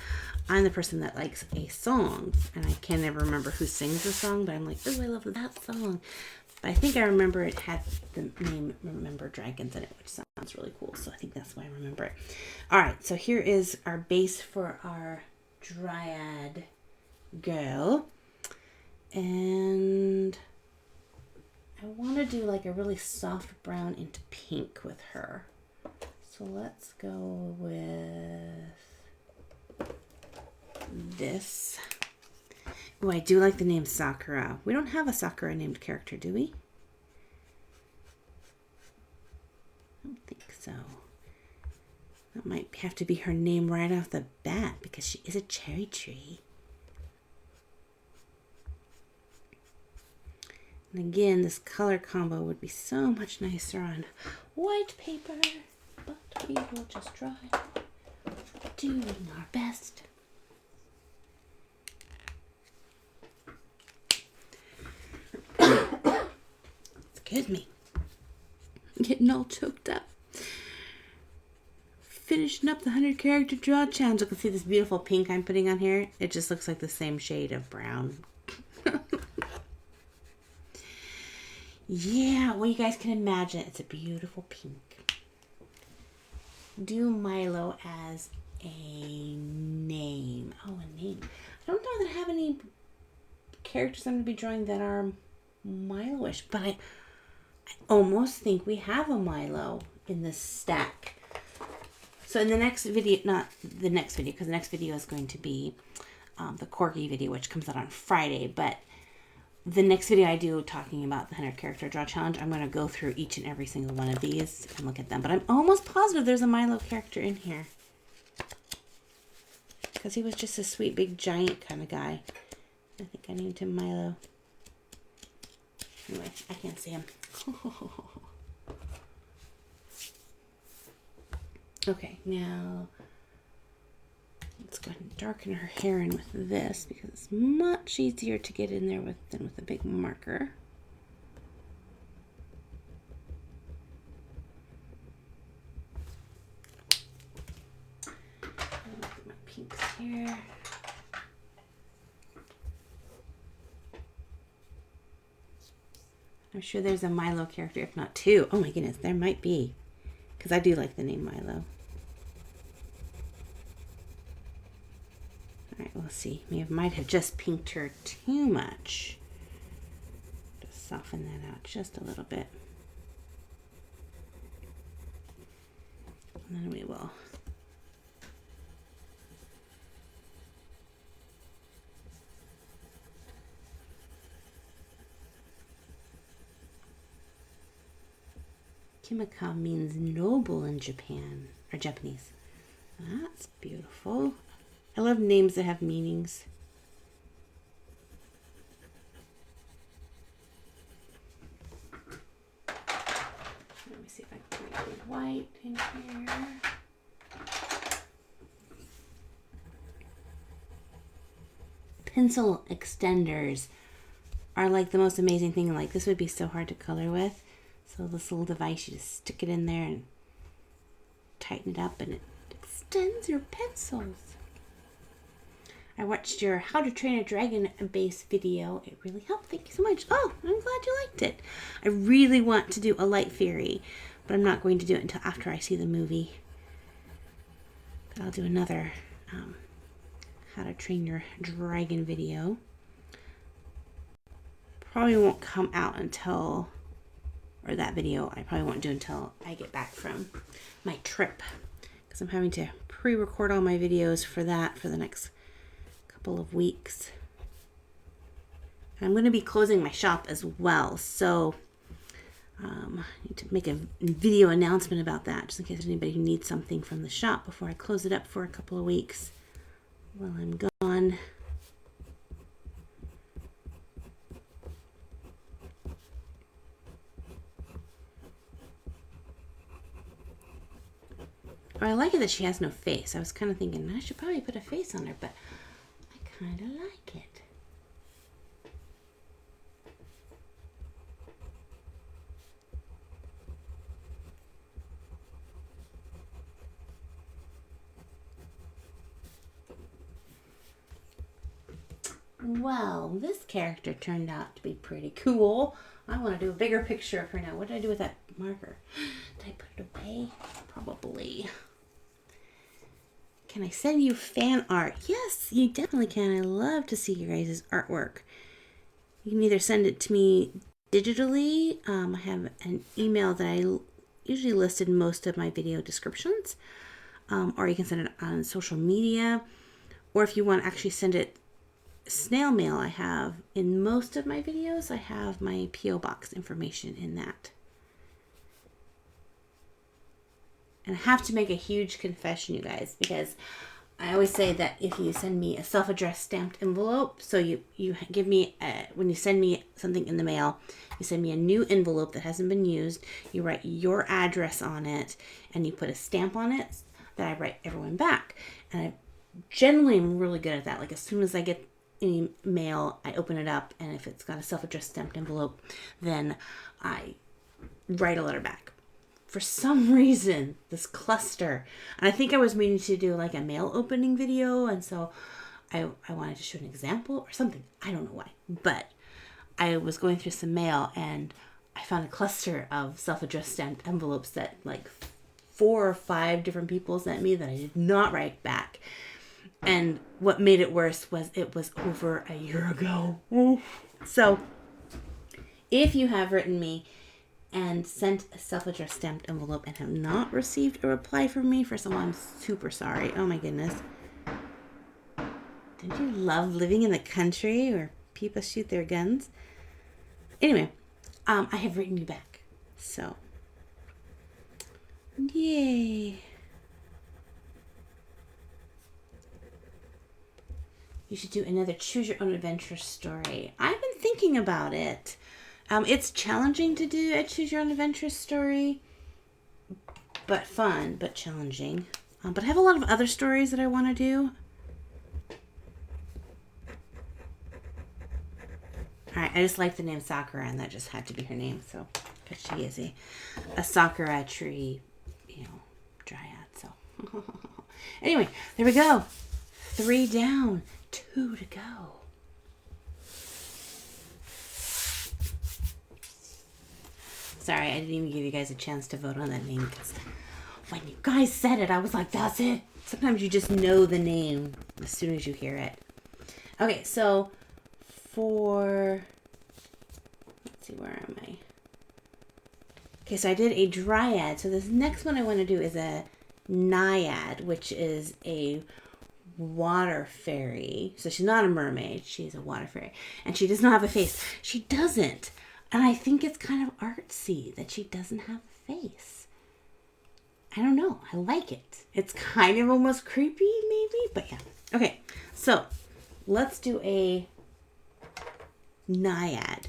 I'm the person that likes a song, and I can never remember who sings the song, but I'm like, oh, I love that song. But I think I remember it had the name Remember Dragons in it, which sounds really cool. So I think that's why I remember it. All right, so here is our base for our Dryad girl. And I want to do like a really soft brown into pink with her. So let's go with this. Oh, I do like the name Sakura. We don't have a Sakura named character, do we? I don't think so. That might have to be her name right off the bat because she is a cherry tree. And again, this color combo would be so much nicer on white paper, but we will just try doing our best. Excuse me. I'm getting all choked up. Finishing up the 100 character draw challenge. You can see this beautiful pink I'm putting on here. It just looks like the same shade of brown. Yeah, well, you guys can imagine it's a beautiful pink. Do Milo as a name. Oh, a name. I don't know that I have any characters I'm going to be drawing that are Milo-ish, but I almost think we have a Milo in this stack. So in the next video, not the next video, because the next video is going to be the Corgi video, which comes out on Friday, but the next video I do talking about the 100 character draw challenge, I'm going to go through each and every single one of these and look at them. But I'm almost positive there's a Milo character in here. Because he was just a sweet, big, giant kind of guy. I think I named him Milo. Anyway, I can't see him. Okay, now let's go ahead and darken her hair in with this because it's much easier to get in there than with a big marker. Look at my pinks here. I'm sure there's a Milo character, if not two. Oh my goodness, there might be. Because I do like the name Milo. Alright, we'll see. Might have just pinked her too much. Just soften that out just a little bit. And then we will Kimika means noble in Japan, or Japanese. That's beautiful. I love names that have meanings. Let me see if I can put white in here. Pencil extenders are like the most amazing thing. Like, this would be so hard to color with. So this little device, you just stick it in there and tighten it up and it extends your pencils. I watched your How to Train a Dragon base video. It really helped. Thank you so much. Oh, I'm glad you liked it. I really want to do a light fairy, but I'm not going to do it until after I see the movie. But I'll do another How to Train Your Dragon video. Probably won't come out until... or that video I probably won't do until I get back from my trip, because I'm having to pre-record all my videos for that for the next couple of weeks. And I'm going to be closing my shop as well, so I need to make a video announcement about that just in case there's anybody who needs something from the shop before I close it up for a couple of weeks. while I'm gone. Or I like it that she has no face. I was kind of thinking I should probably put a face on her, but I kind of like it. Well, this character turned out to be pretty cool. I want to do a bigger picture of her now. What did I do with that marker? Did I put it away? Probably. Can I send you fan art? Yes, you definitely can. I love to see your guys' artwork. You can either send it to me digitally. I have an email that I usually listed in most of my video descriptions. Or you can send it on social media. Or if you want to actually send it snail mail, I have in most of my videos, I have my P.O. box information in that. And I have to make a huge confession, you guys, because I always say that if you send me a self-addressed stamped envelope, so you give me, when you send me something in the mail, you send me a new envelope that hasn't been used, you write your address on it, and you put a stamp on it, that I write everyone back. And I generally am really good at that. Like as soon as I get any mail, I open it up, and if it's got a self-addressed stamped envelope, then I write a letter back. For some reason, this cluster, and I think I was meaning to do like a mail opening video, and so I wanted to show an example or something. I don't know why, but I was going through some mail, and I found a cluster of self-addressed stamped envelopes that like 4 or 5 different people sent me that I did not write back. And what made it worse was it was over a year ago. So if you have written me and sent a self-addressed stamped envelope and have not received a reply from me, first of all, I'm super sorry. Oh my goodness. Don't you love living in the country where people shoot their guns? Anyway, I have written you back. So, yay. You should do another choose your own adventure story. I've been thinking about it. It's challenging to do a choose your own adventure story, but fun, but challenging. But I have a lot of other stories that I want to do. All right, I just like the name Sakura, and that just had to be her name. So, because she is a Sakura tree, dryad. So, anyway, there we go. 3 down. 2 to go. Sorry, I didn't even give you guys a chance to vote on that name because when you guys said it, I was like, that's it. Sometimes you just know the name as soon as you hear it. Okay, so let's see, where am I? Okay, so I did a dryad. So this next one I want to do is a naiad, which is a water fairy. So she's not a mermaid, she's a water fairy, and she does not have a face. She doesn't, and I think it's kind of artsy that she doesn't have a face. I don't know, I like it. It's kind of almost creepy maybe, but yeah. Okay, so let's do a naiad,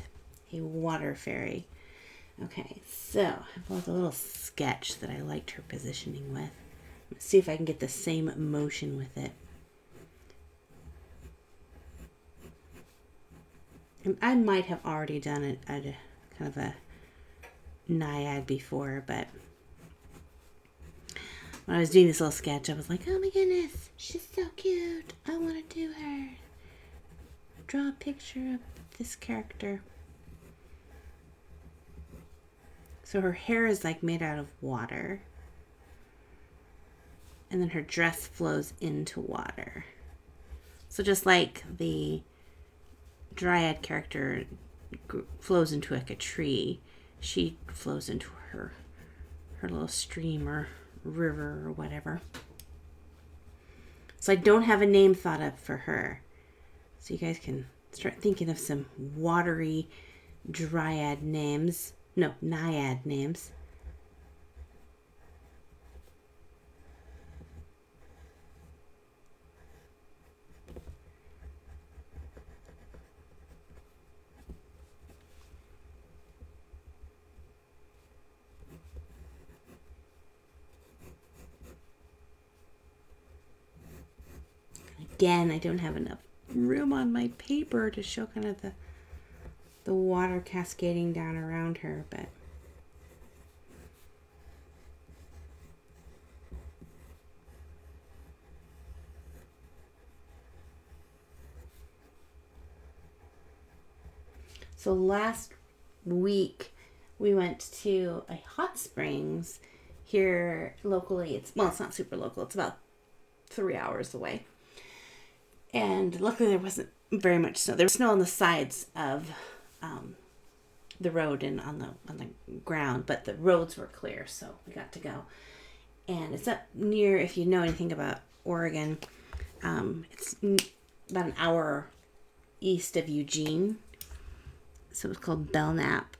a water fairy. Okay, so I have a little sketch that I liked her positioning with. Let's see if I can get the same motion with it. And I might have already done it at a kind of a naiad before, but when I was doing this little sketch, I was like, oh my goodness, she's so cute. I want to do her. Draw a picture of this character. So her hair is like made out of water. And then her dress flows into water. So just like the dryad character flows into like a tree, she flows into her little stream or river or whatever. So I don't have a name thought up for her. So you guys can start thinking of some watery dryad names. No, naiad names. again, I don't have enough room on my paper to show kind of the water cascading down around her, but so last week we went to a hot springs here locally. It's not super local. It's about 3 hours away. And luckily there wasn't very much snow. There was snow on the sides of the road and on the ground, but the roads were clear, so we got to go. And it's up near, if you know anything about Oregon, it's about an hour east of Eugene. So it's called Belknap.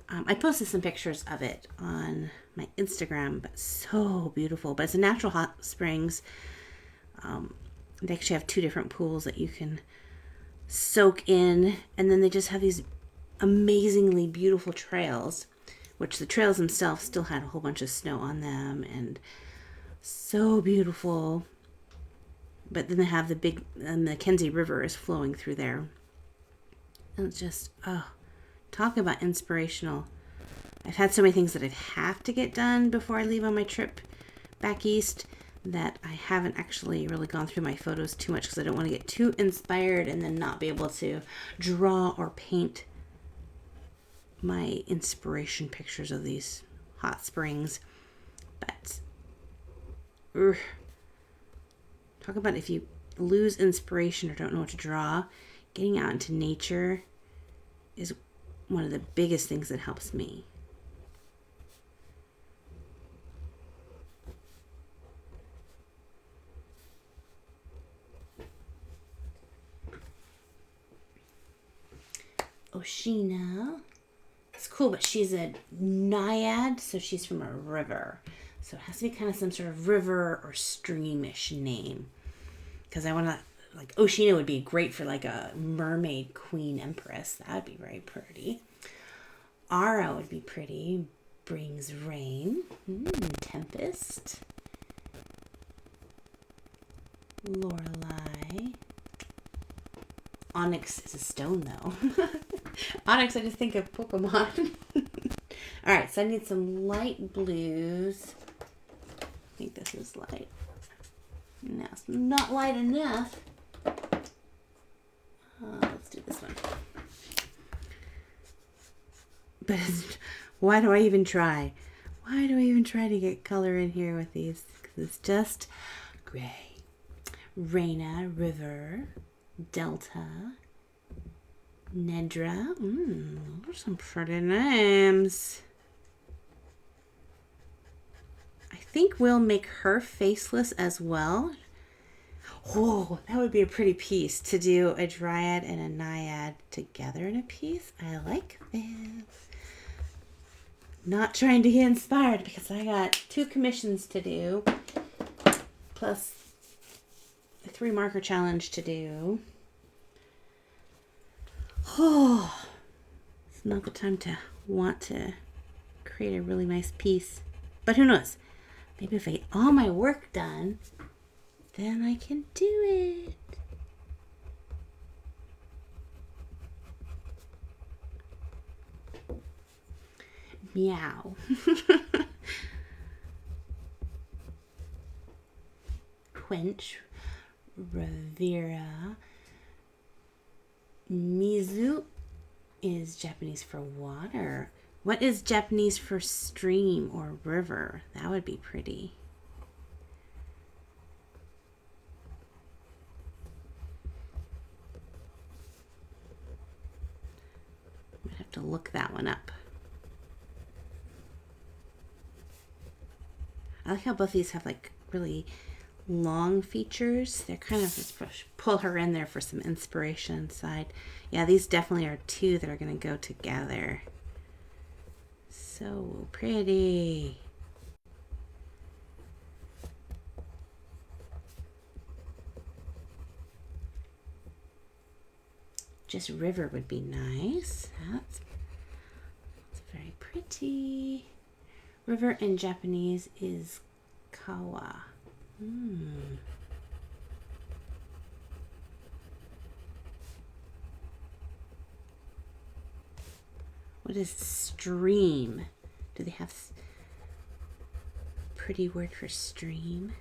I posted some pictures of it on my Instagram, but so beautiful. But it's a natural hot springs. They actually have 2 different pools that you can soak in, and then they just have these amazingly beautiful trails, which the trails themselves still had a whole bunch of snow on them, and so beautiful. But then they have the Mackenzie River is flowing through there. And it's just, talk about inspirational. I've had so many things that I have to get done before I leave on my trip back east that I haven't actually really gone through my photos too much because I don't want to get too inspired and then not be able to draw or paint my inspiration pictures of these hot springs. But talk about if you lose inspiration or don't know what to draw, getting out into nature is one of the biggest things that helps me. Oshina. It's cool, but she's a naiad, so she's from a river. So it has to be kind of some sort of river or streamish name. Because I want to, like, Oshina would be great for like a mermaid queen empress. That would be very pretty. Ara would be pretty. Brings rain. Tempest. Lorelei. Onyx is a stone, though. Onyx, I just think of Pokemon. All right, so I need some light blues. I think this is light. No, it's not light enough. Let's do this one. But why do I even try? Why do I even try to get color in here with these? Because it's just gray. Raina, river. Delta, Nedra. Those are some pretty names. I think we'll make her faceless as well. Oh, that would be a pretty piece to do a dryad and a naiad together in a piece. I like this. Not trying to get inspired because I got 2 commissions to do, plus 3 marker challenge to do. Oh, it's not the time to want to create a really nice piece. But who knows? Maybe if I get all my work done, then I can do it. Meow. Quench. Rivera. Mizu is Japanese for water. What is Japanese for stream or river? That would be pretty. Might have to look that one up. I like how both these have like really long features. They're kind of just pull her in there for some inspiration inside. Yeah, these definitely are 2 that are going to go together. So pretty. Just river would be nice. That's very pretty. River in Japanese is kawa. What is stream? Do they have a pretty word for stream?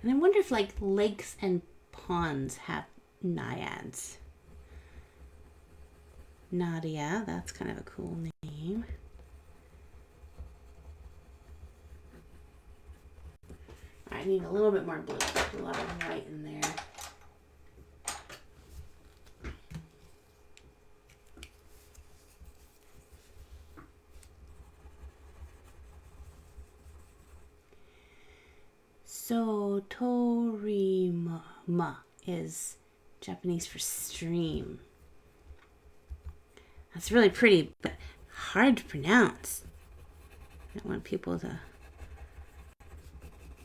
And I wonder if like lakes and ponds have naiads. Nadia, that's kind of a cool name. I need a little bit more blue. There's a lot of white in there. So Torima is Japanese for stream. That's really pretty, but hard to pronounce. I don't want people to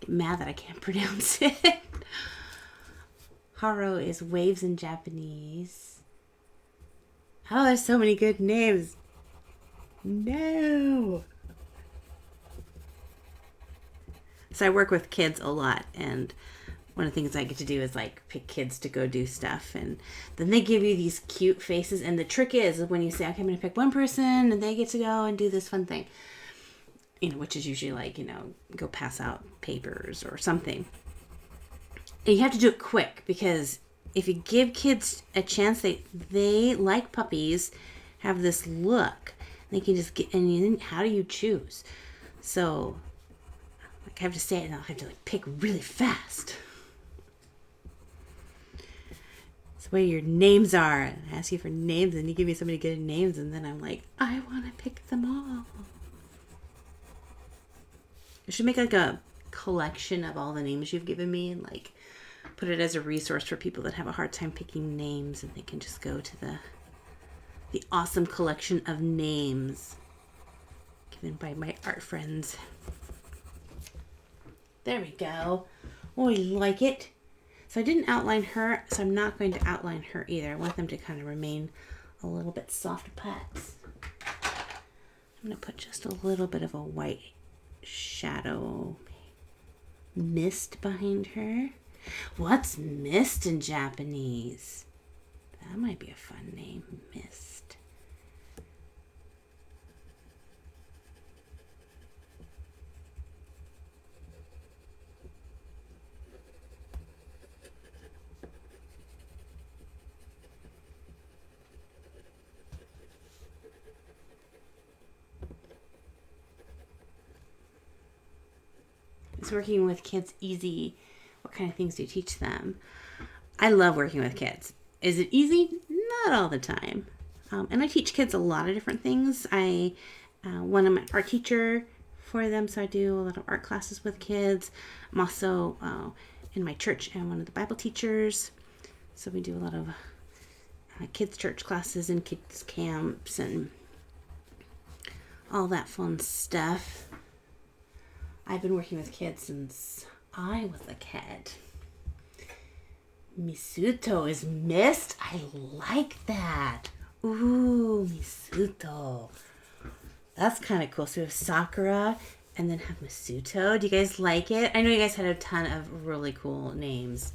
get mad that I can't pronounce it. Haro is waves in Japanese. Oh, there's so many good names. No. So I work with kids a lot, and one of the things I get to do is like pick kids to go do stuff, and then they give you these cute faces, and the trick is when you say, okay, I'm going to pick one person and they get to go and do this fun thing, you know, which is usually like, you know, go pass out papers or something. And you have to do it quick, because if you give kids a chance, they like puppies, have this look, they can just get, and how do you choose? So I have to say it, and I have to like pick really fast. It's the way your names are. I ask you for names, and you give me so many good names, and then I'm like, I want to pick them all. I should make like a collection of all the names you've given me, and like put it as a resource for people that have a hard time picking names, and they can just go to the awesome collection of names given by my art friends. There we go. Oh, I like it. So I didn't outline her, so I'm not going to outline her either. I want them to kind of remain a little bit soft putts. I'm going to put just a little bit of a white shadow mist behind her. What's mist in Japanese? That might be a fun name, mist. Is working with kids easy? What kind of things do you teach them? I love working with kids. Is it easy? Not all the time. And I teach kids a lot of different things. When I'm an art teacher for them, so I do a lot of art classes with kids. I'm also in my church and one of the Bible teachers. So we do a lot of kids' church classes and kids' camps and all that fun stuff. I've been working with kids since I was a kid. Misuto is mist. I like that. Ooh, Misuto. That's kind of cool. So we have Sakura and then have Misuto. Do you guys like it? I know you guys had a ton of really cool names.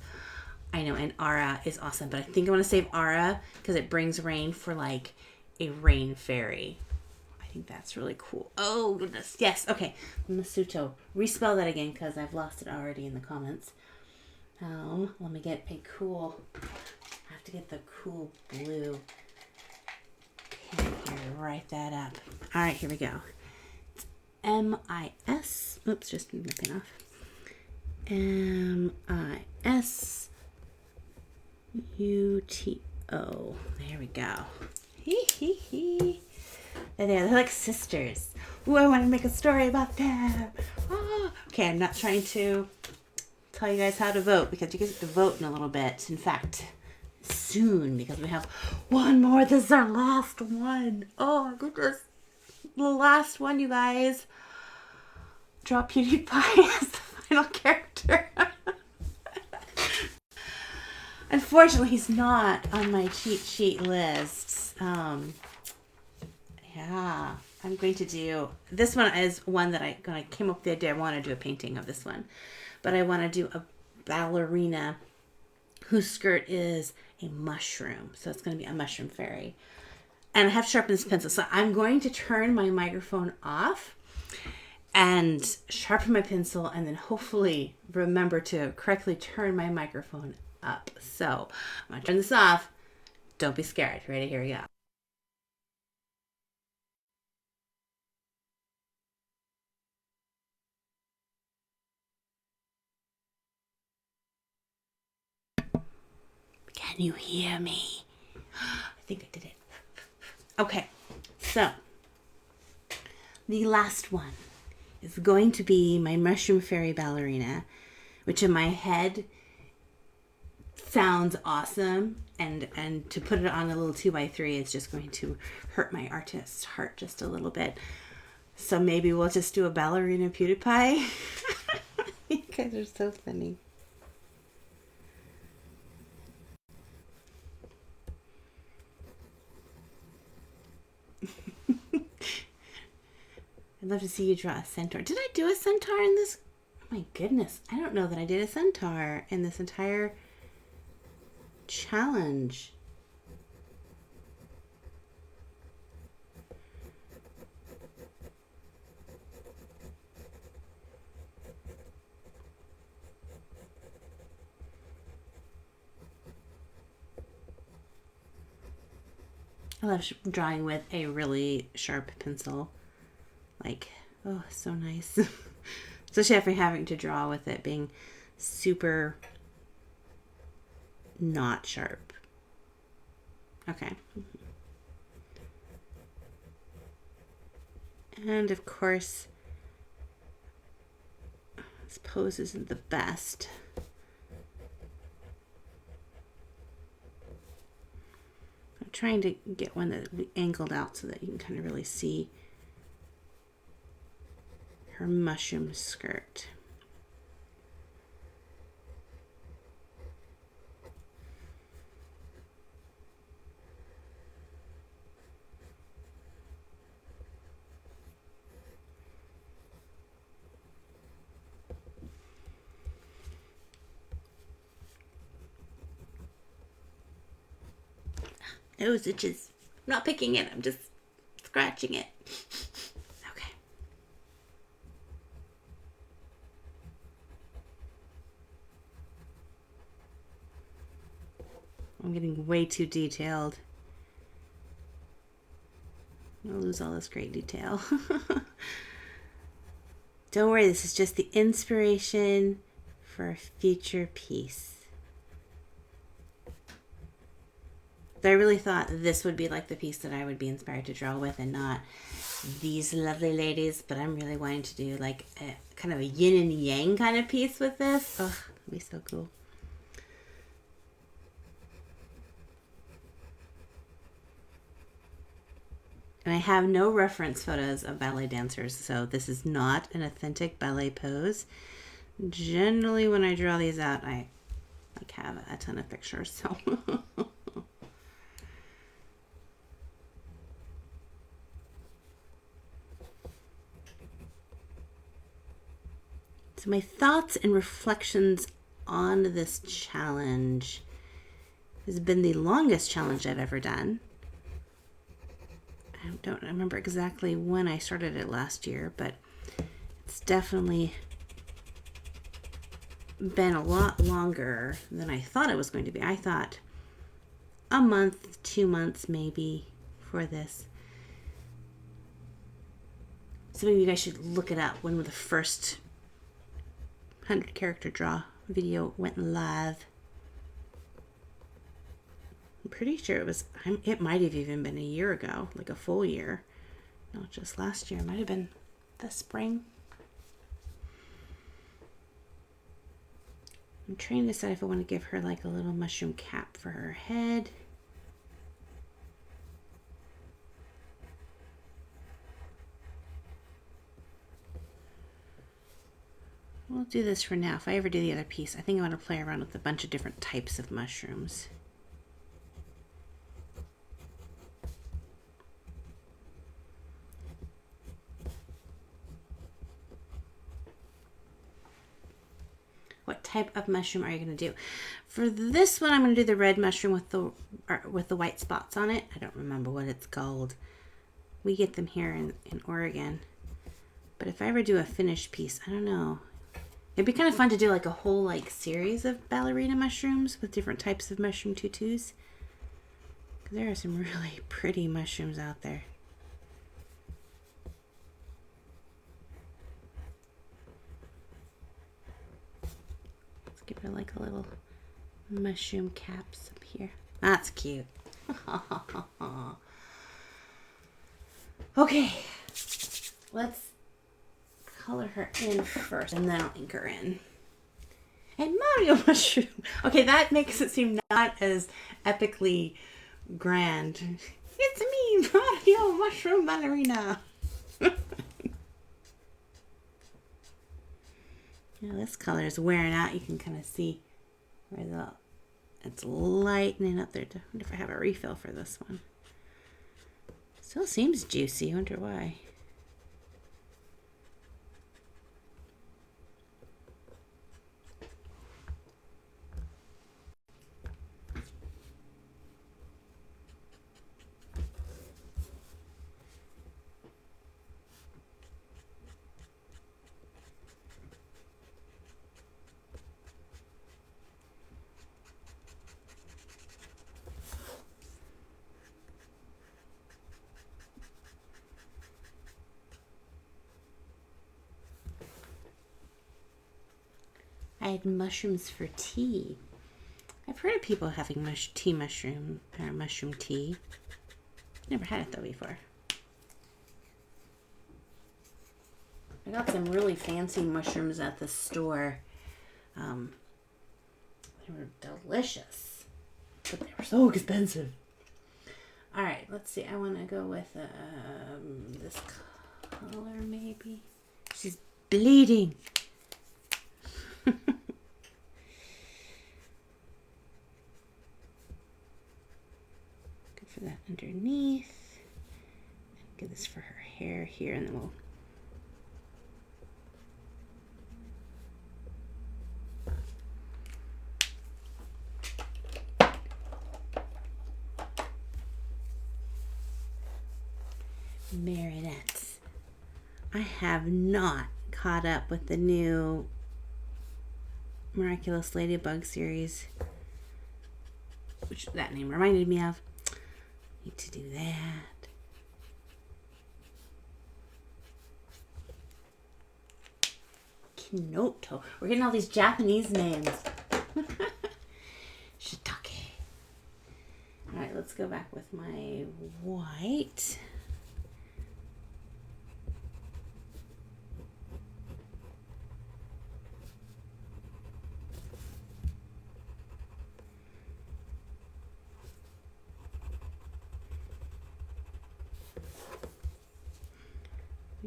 I know, and Ara is awesome, but I think I want to save Ara because it brings rain for like a rain fairy. I think that's really cool. Oh, goodness. Yes. Okay. Masuto. Respell that again because I've lost it already in the comments. Let me get a cool... I have to get the cool blue pen here to write that up. All right, here we go. It's M-I-S. Oops, just moved my pen off. M-I-S-U-T-O. There we go. Hee hee hee. They're like sisters. Ooh, I want to make a story about them. Oh. Okay, I'm not trying to tell you guys how to vote because you guys have to vote in a little bit. In fact, soon because we have one more. This is our last one. Oh my goodness. The last one, you guys. Draw PewDiePie as the final character. Unfortunately, he's not on my cheat sheet lists. Yeah, I'm going to do, this one is one that I came up with the idea. I want to do a painting of this one, but I want to do a ballerina whose skirt is a mushroom. So it's going to be a mushroom fairy. And I have sharpened this pencil. So I'm going to turn my microphone off and sharpen my pencil, and then hopefully remember to correctly turn my microphone up. So I'm going to turn this off. Don't be scared. Ready? Here we go. Can you hear me? I think I did it. Okay, so the last one is going to be my mushroom fairy ballerina, which in my head sounds awesome, and to put it on a little 2x3 is just going to hurt my artist's heart just a little bit. So maybe we'll just do a ballerina PewDiePie. You guys are so funny. I'd love to see you draw a centaur. Did I do a centaur in this? Oh my goodness. I don't know that I did a centaur in this entire challenge. I love drawing with a really sharp pencil. Like, oh, so nice. Especially after having to draw with it being super not sharp. Okay. And of course, this pose isn't the best. I'm trying to get one that we angled out so that you can kind of really see her mushroom skirt. Nose itches. I'm not picking it, I'm just scratching it. Okay. I'm getting way too detailed. I'll lose all this great detail. Don't worry, this is just the inspiration for a future piece. I really thought this would be like the piece that I would be inspired to draw with, and not these lovely ladies, but I'm really wanting to do like a kind of a yin and yang kind of piece with this. Oh, it'd be so cool. And I have no reference photos of ballet dancers, so this is not an authentic ballet pose. Generally, when I draw these out, I like have a ton of pictures, so. So my thoughts and reflections on this challenge has been the longest challenge I've ever done. I don't remember exactly when I started it last year, but it's definitely been a lot longer than I thought it was going to be. I thought a month, 2 months maybe for this. Some of you guys should look it up when the first 100 character draw video went live. I'm pretty sure it might have even been a year ago, like a full year. Not just last year, it might have been the spring. I'm trying to decide if I want to give her like a little mushroom cap for her head. We'll do this for now. If I ever do the other piece, I think I want to play around with a bunch of different types of mushrooms. What type of mushroom are you going to do? For this one, I'm going to do the red mushroom with the white spots on it. I don't remember what it's called. We get them here in Oregon. But if I ever do a finished piece, I don't know. It'd be kind of fun to do like a whole like series of ballerina mushrooms with different types of mushroom tutus. Because there are some really pretty mushrooms out there. Let's give her like a little mushroom caps up here. That's cute. Okay, let's color her in first and then I'll ink her in. And Mario mushroom. Okay, that makes it seem not as epically grand. It's me, Mario mushroom ballerina. Now this color is wearing out. You can kind of see where it's lightening up there. I wonder if I have a refill for this one. Still seems juicy. I wonder why. I had mushrooms for tea. I've heard of people having mushroom tea. Never had it though before. I got some really fancy mushrooms at the store. They were delicious, but they were so expensive. All right, let's see. I want to go with this color maybe. She's bleeding. Good for that underneath. Get this for her hair here, and then we'll marionettes. I have not caught up with the new Miraculous Ladybug series, which that name reminded me of. Need to do that. Kinoto. We're getting all these Japanese names. Shiitake. All right, let's go back with my white.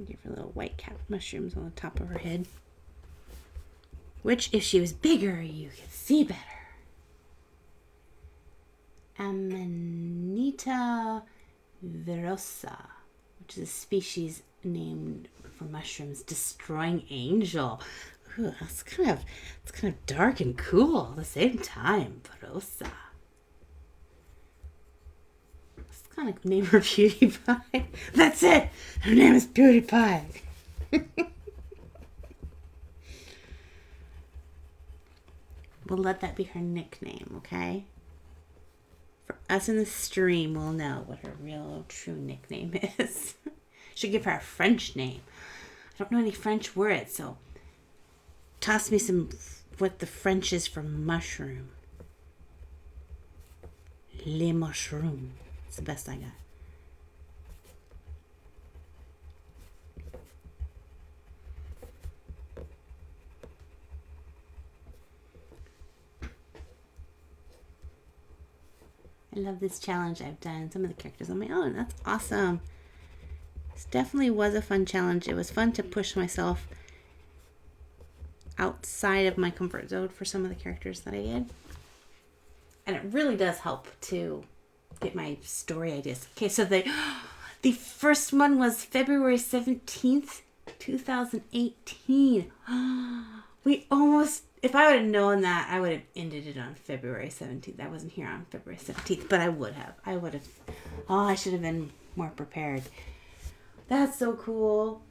Give her little white cap mushrooms on the top of her head. Which, if she was bigger, you could see better. Amanita virosa, which is a species named for mushrooms destroying angel. Ooh, it's kind of dark and cool at the same time. Virosa. Kind of name her Beauty Pie. That's it. Her name is Beauty Pie. We'll let that be her nickname, okay? For us in the stream, we'll know what her real true nickname is. Should give her a French name. I don't know any French words, so toss me some what the French is for mushroom. Les mushrooms. It's the best I got. I love this challenge I've done. Some of the characters on my own. That's awesome. This definitely was a fun challenge. It was fun to push myself outside of my comfort zone for some of the characters that I did. And it really does help to get my story ideas. Okay, so the first one was February 17th, 2018. We almost, if I would have known that, I would have ended it on February 17th. I wasn't here on February 17th, but I would have. Oh, I should have been more prepared. That's so cool.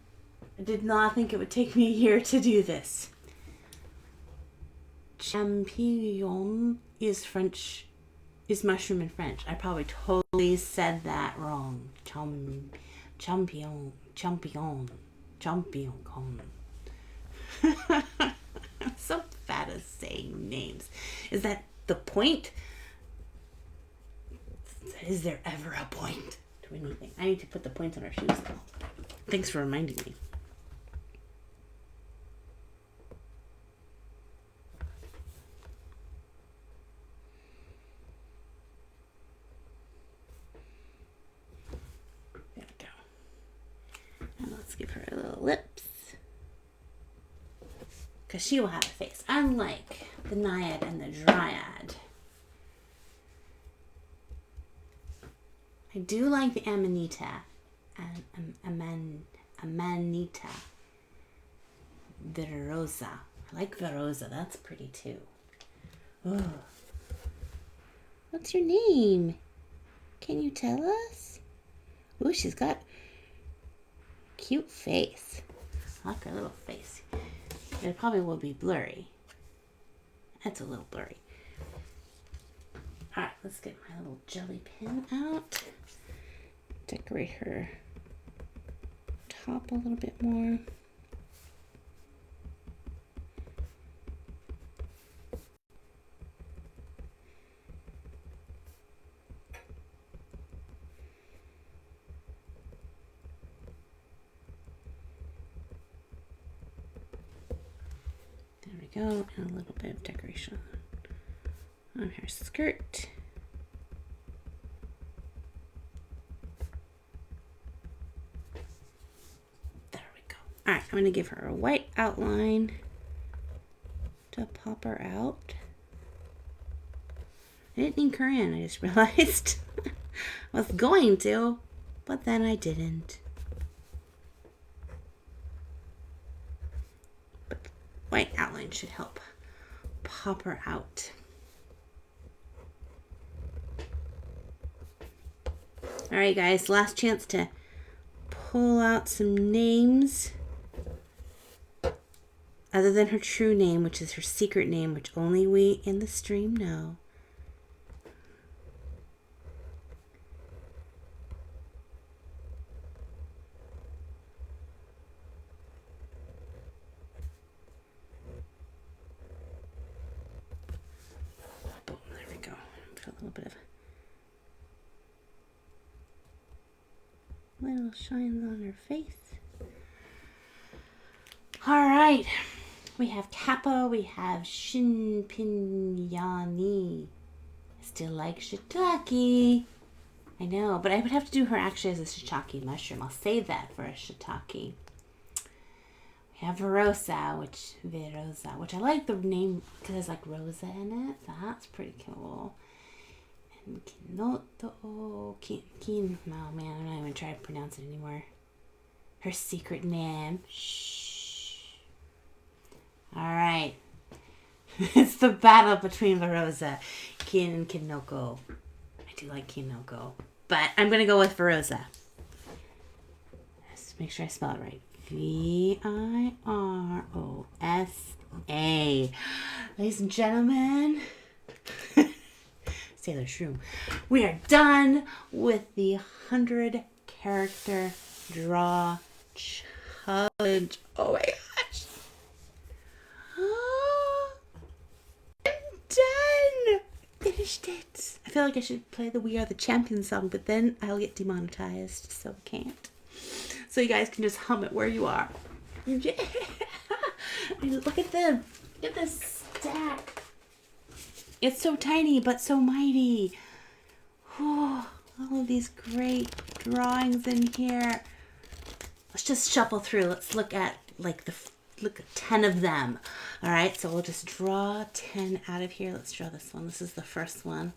I did not think it would take me a year to do this. Champignon is French, is mushroom in French. I probably totally said that wrong. Champignon. I'm so bad at saying names. Is that the point? Is there ever a point to anything? I need to put the points on our shoes though. Thanks for reminding me. There we go. And let's give her a little lips. Because she will have a face, unlike the Naiad and the Dryad. I do like the Amanita and Amanita Verosa. I like Verosa. That's pretty too. Oh. What's your name? Can you tell us? Ooh, she's got a cute face. I like her little face. It probably will be blurry. That's a little blurry. Alright, let's get my little jelly pin out. Decorate her top a little bit more. There we go, and a little bit of decoration on her skirt. There we go. All right, I'm going to give her a white outline to pop her out. I didn't ink her in, I just realized. I was going to, but then I didn't. But white outline should help pop her out. All right, guys, last chance to pull out some names other than her true name, which is her secret name, which only we in the stream know. Boom, there we go. Put a little bit of little shines on her face. All right, we have Kappa, we have Shinpinyani. I still like shiitake. I know, but I would have to do her actually as a shiitake mushroom. I'll save that for a shiitake. We have Verosa, which I like the name because it has like Rosa in it. So that's pretty cool. Kinoto, oh man, I'm not even trying to pronounce it anymore. Her secret name. Shh. All right. It's the battle between Verosa, Kin, and Kinoko. I do like Kinoko, but I'm gonna go with Verosa. Let's make sure I spell it right. Virosa. Ladies and gentlemen. Sailor Shroom. We are done with the 100 character draw challenge. Oh my gosh. I'm done. Finished it. I feel like I should play the We Are the Champions song, but then I'll get demonetized, so I can't. So you guys can just hum it where you are. Yeah. Look at this stack. It's so tiny, but so mighty. Oh, all of these great drawings in here. Let's just shuffle through. Let's look at look at 10 of them. All right, so we'll just draw 10 out of here. Let's draw this one. This is the first one.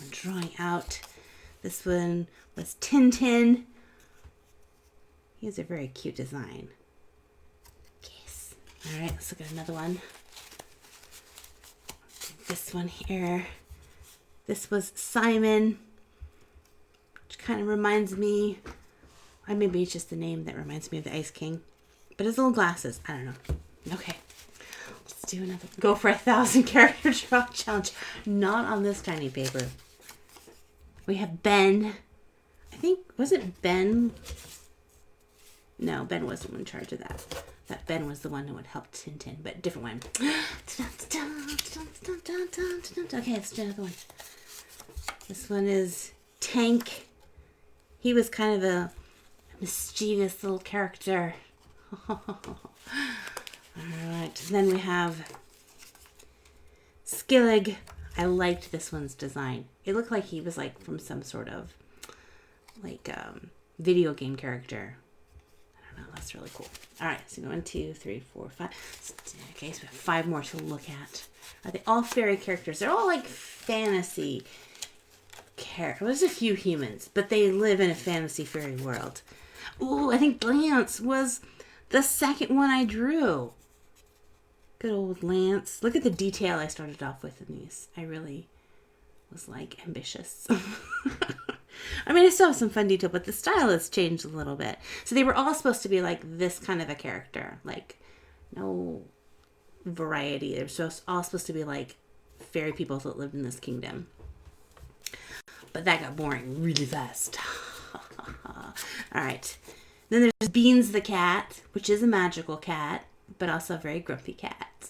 I'm drawing out. This one was Tintin. He has a very cute design. Yes. All right, let's look at another one. This one here. This was Simon, which kind of reminds me, or maybe it's just the name that reminds me of the Ice King, but his little glasses. I don't know. Okay, let's do another. Go for 1,000 character draw challenge. Not on this tiny paper. We have Ben. I think, was it Ben? No, Ben wasn't in charge of that. That Ben was the one who would help Tintin, but different one. Okay, let's do another one. This one is Tank. He was kind of a mischievous little character. Alright, then we have Skillig. I liked this one's design. It looked like he was like from some sort of like video game character. I don't know, that's really cool. Alright, so 1, 2, 3, 4, 5. Okay, so we have 5 more to look at. Are they all fairy characters? They're all like fantasy characters. There's a few humans, but they live in a fantasy fairy world. Ooh, I think Lance was the second one I drew. Good old Lance. Look at the detail I started off with in these. I really was like ambitious. I mean, I still have some fun detail, but the style has changed a little bit. So they were all supposed to be like this kind of a character. Like, no variety. They're all supposed to be like fairy people that lived in this kingdom. But that got boring really fast. All right. Then there's Beans the cat, which is a magical cat, but also a very grumpy cat.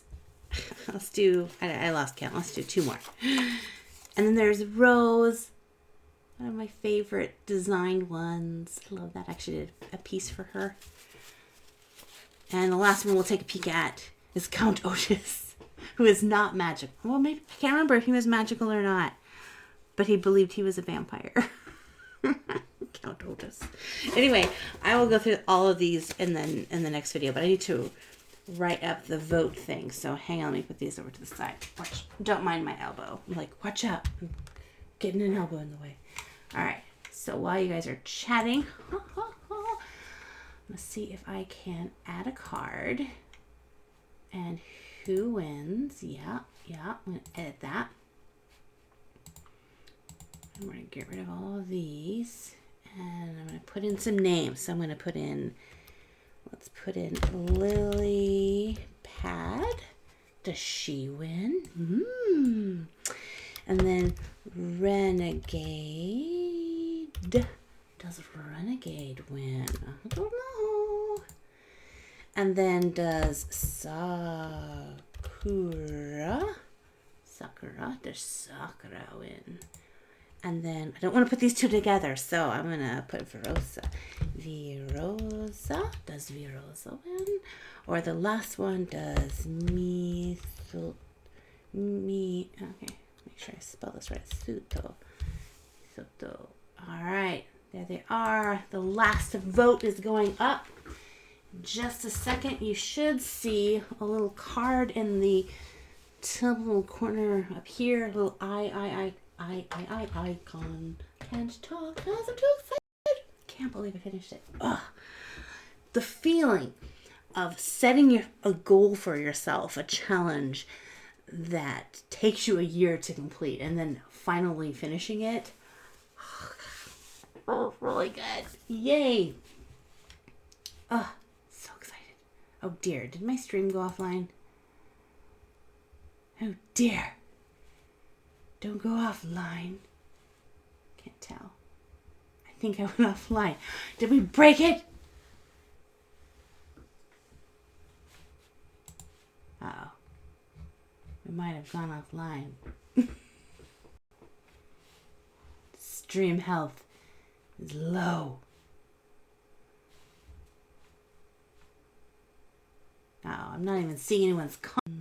Let's do, I lost count. Let's do 2 more. And then there's Rose, one of my favorite designed ones. I love that. I actually did a piece for her. And the last one we'll take a peek at is Count Otis, who is not magical. Well, maybe, I can't remember if he was magical or not, but he believed he was a vampire. Count Otis. Anyway, I will go through all of these in the next video, but I need to write up the vote thing. So hang on, let me put these over to the side. Watch, don't mind my elbow. I'm like, watch out. I'm getting an elbow in the way. All right. So while you guys are chatting, let's see if I can add a card. And who wins? Yeah. I'm going to edit that. I'm going to get rid of all of these. And I'm going to put in some names. So I'm going to put in, let's put in Lily Pad. Does she win? And then Renegade. Does Renegade win? I don't know. And then does Sakura? Does Sakura win? And then, I don't want to put these two together, so I'm going to put Verosa. Verosa? Does Verosa win? Or the last one, does okay, make sure I spell this right. Soto. Alright, there they are. The last vote is going up. In just a second, you should see a little card in the top little corner up here. A little icon. Can't talk because I'm too excited. Can't believe I finished it. Ugh. The feeling of setting a goal for yourself, a challenge that takes you a year to complete, and then finally finishing it. Oh, really good. Yay. Oh, so excited. Oh dear, did my stream go offline? Oh dear. Don't go offline. Can't tell. I think I went offline. Did we break it? Uh-oh. We might have gone offline. Stream health is low. Oh, I'm not even seeing anyone's comments.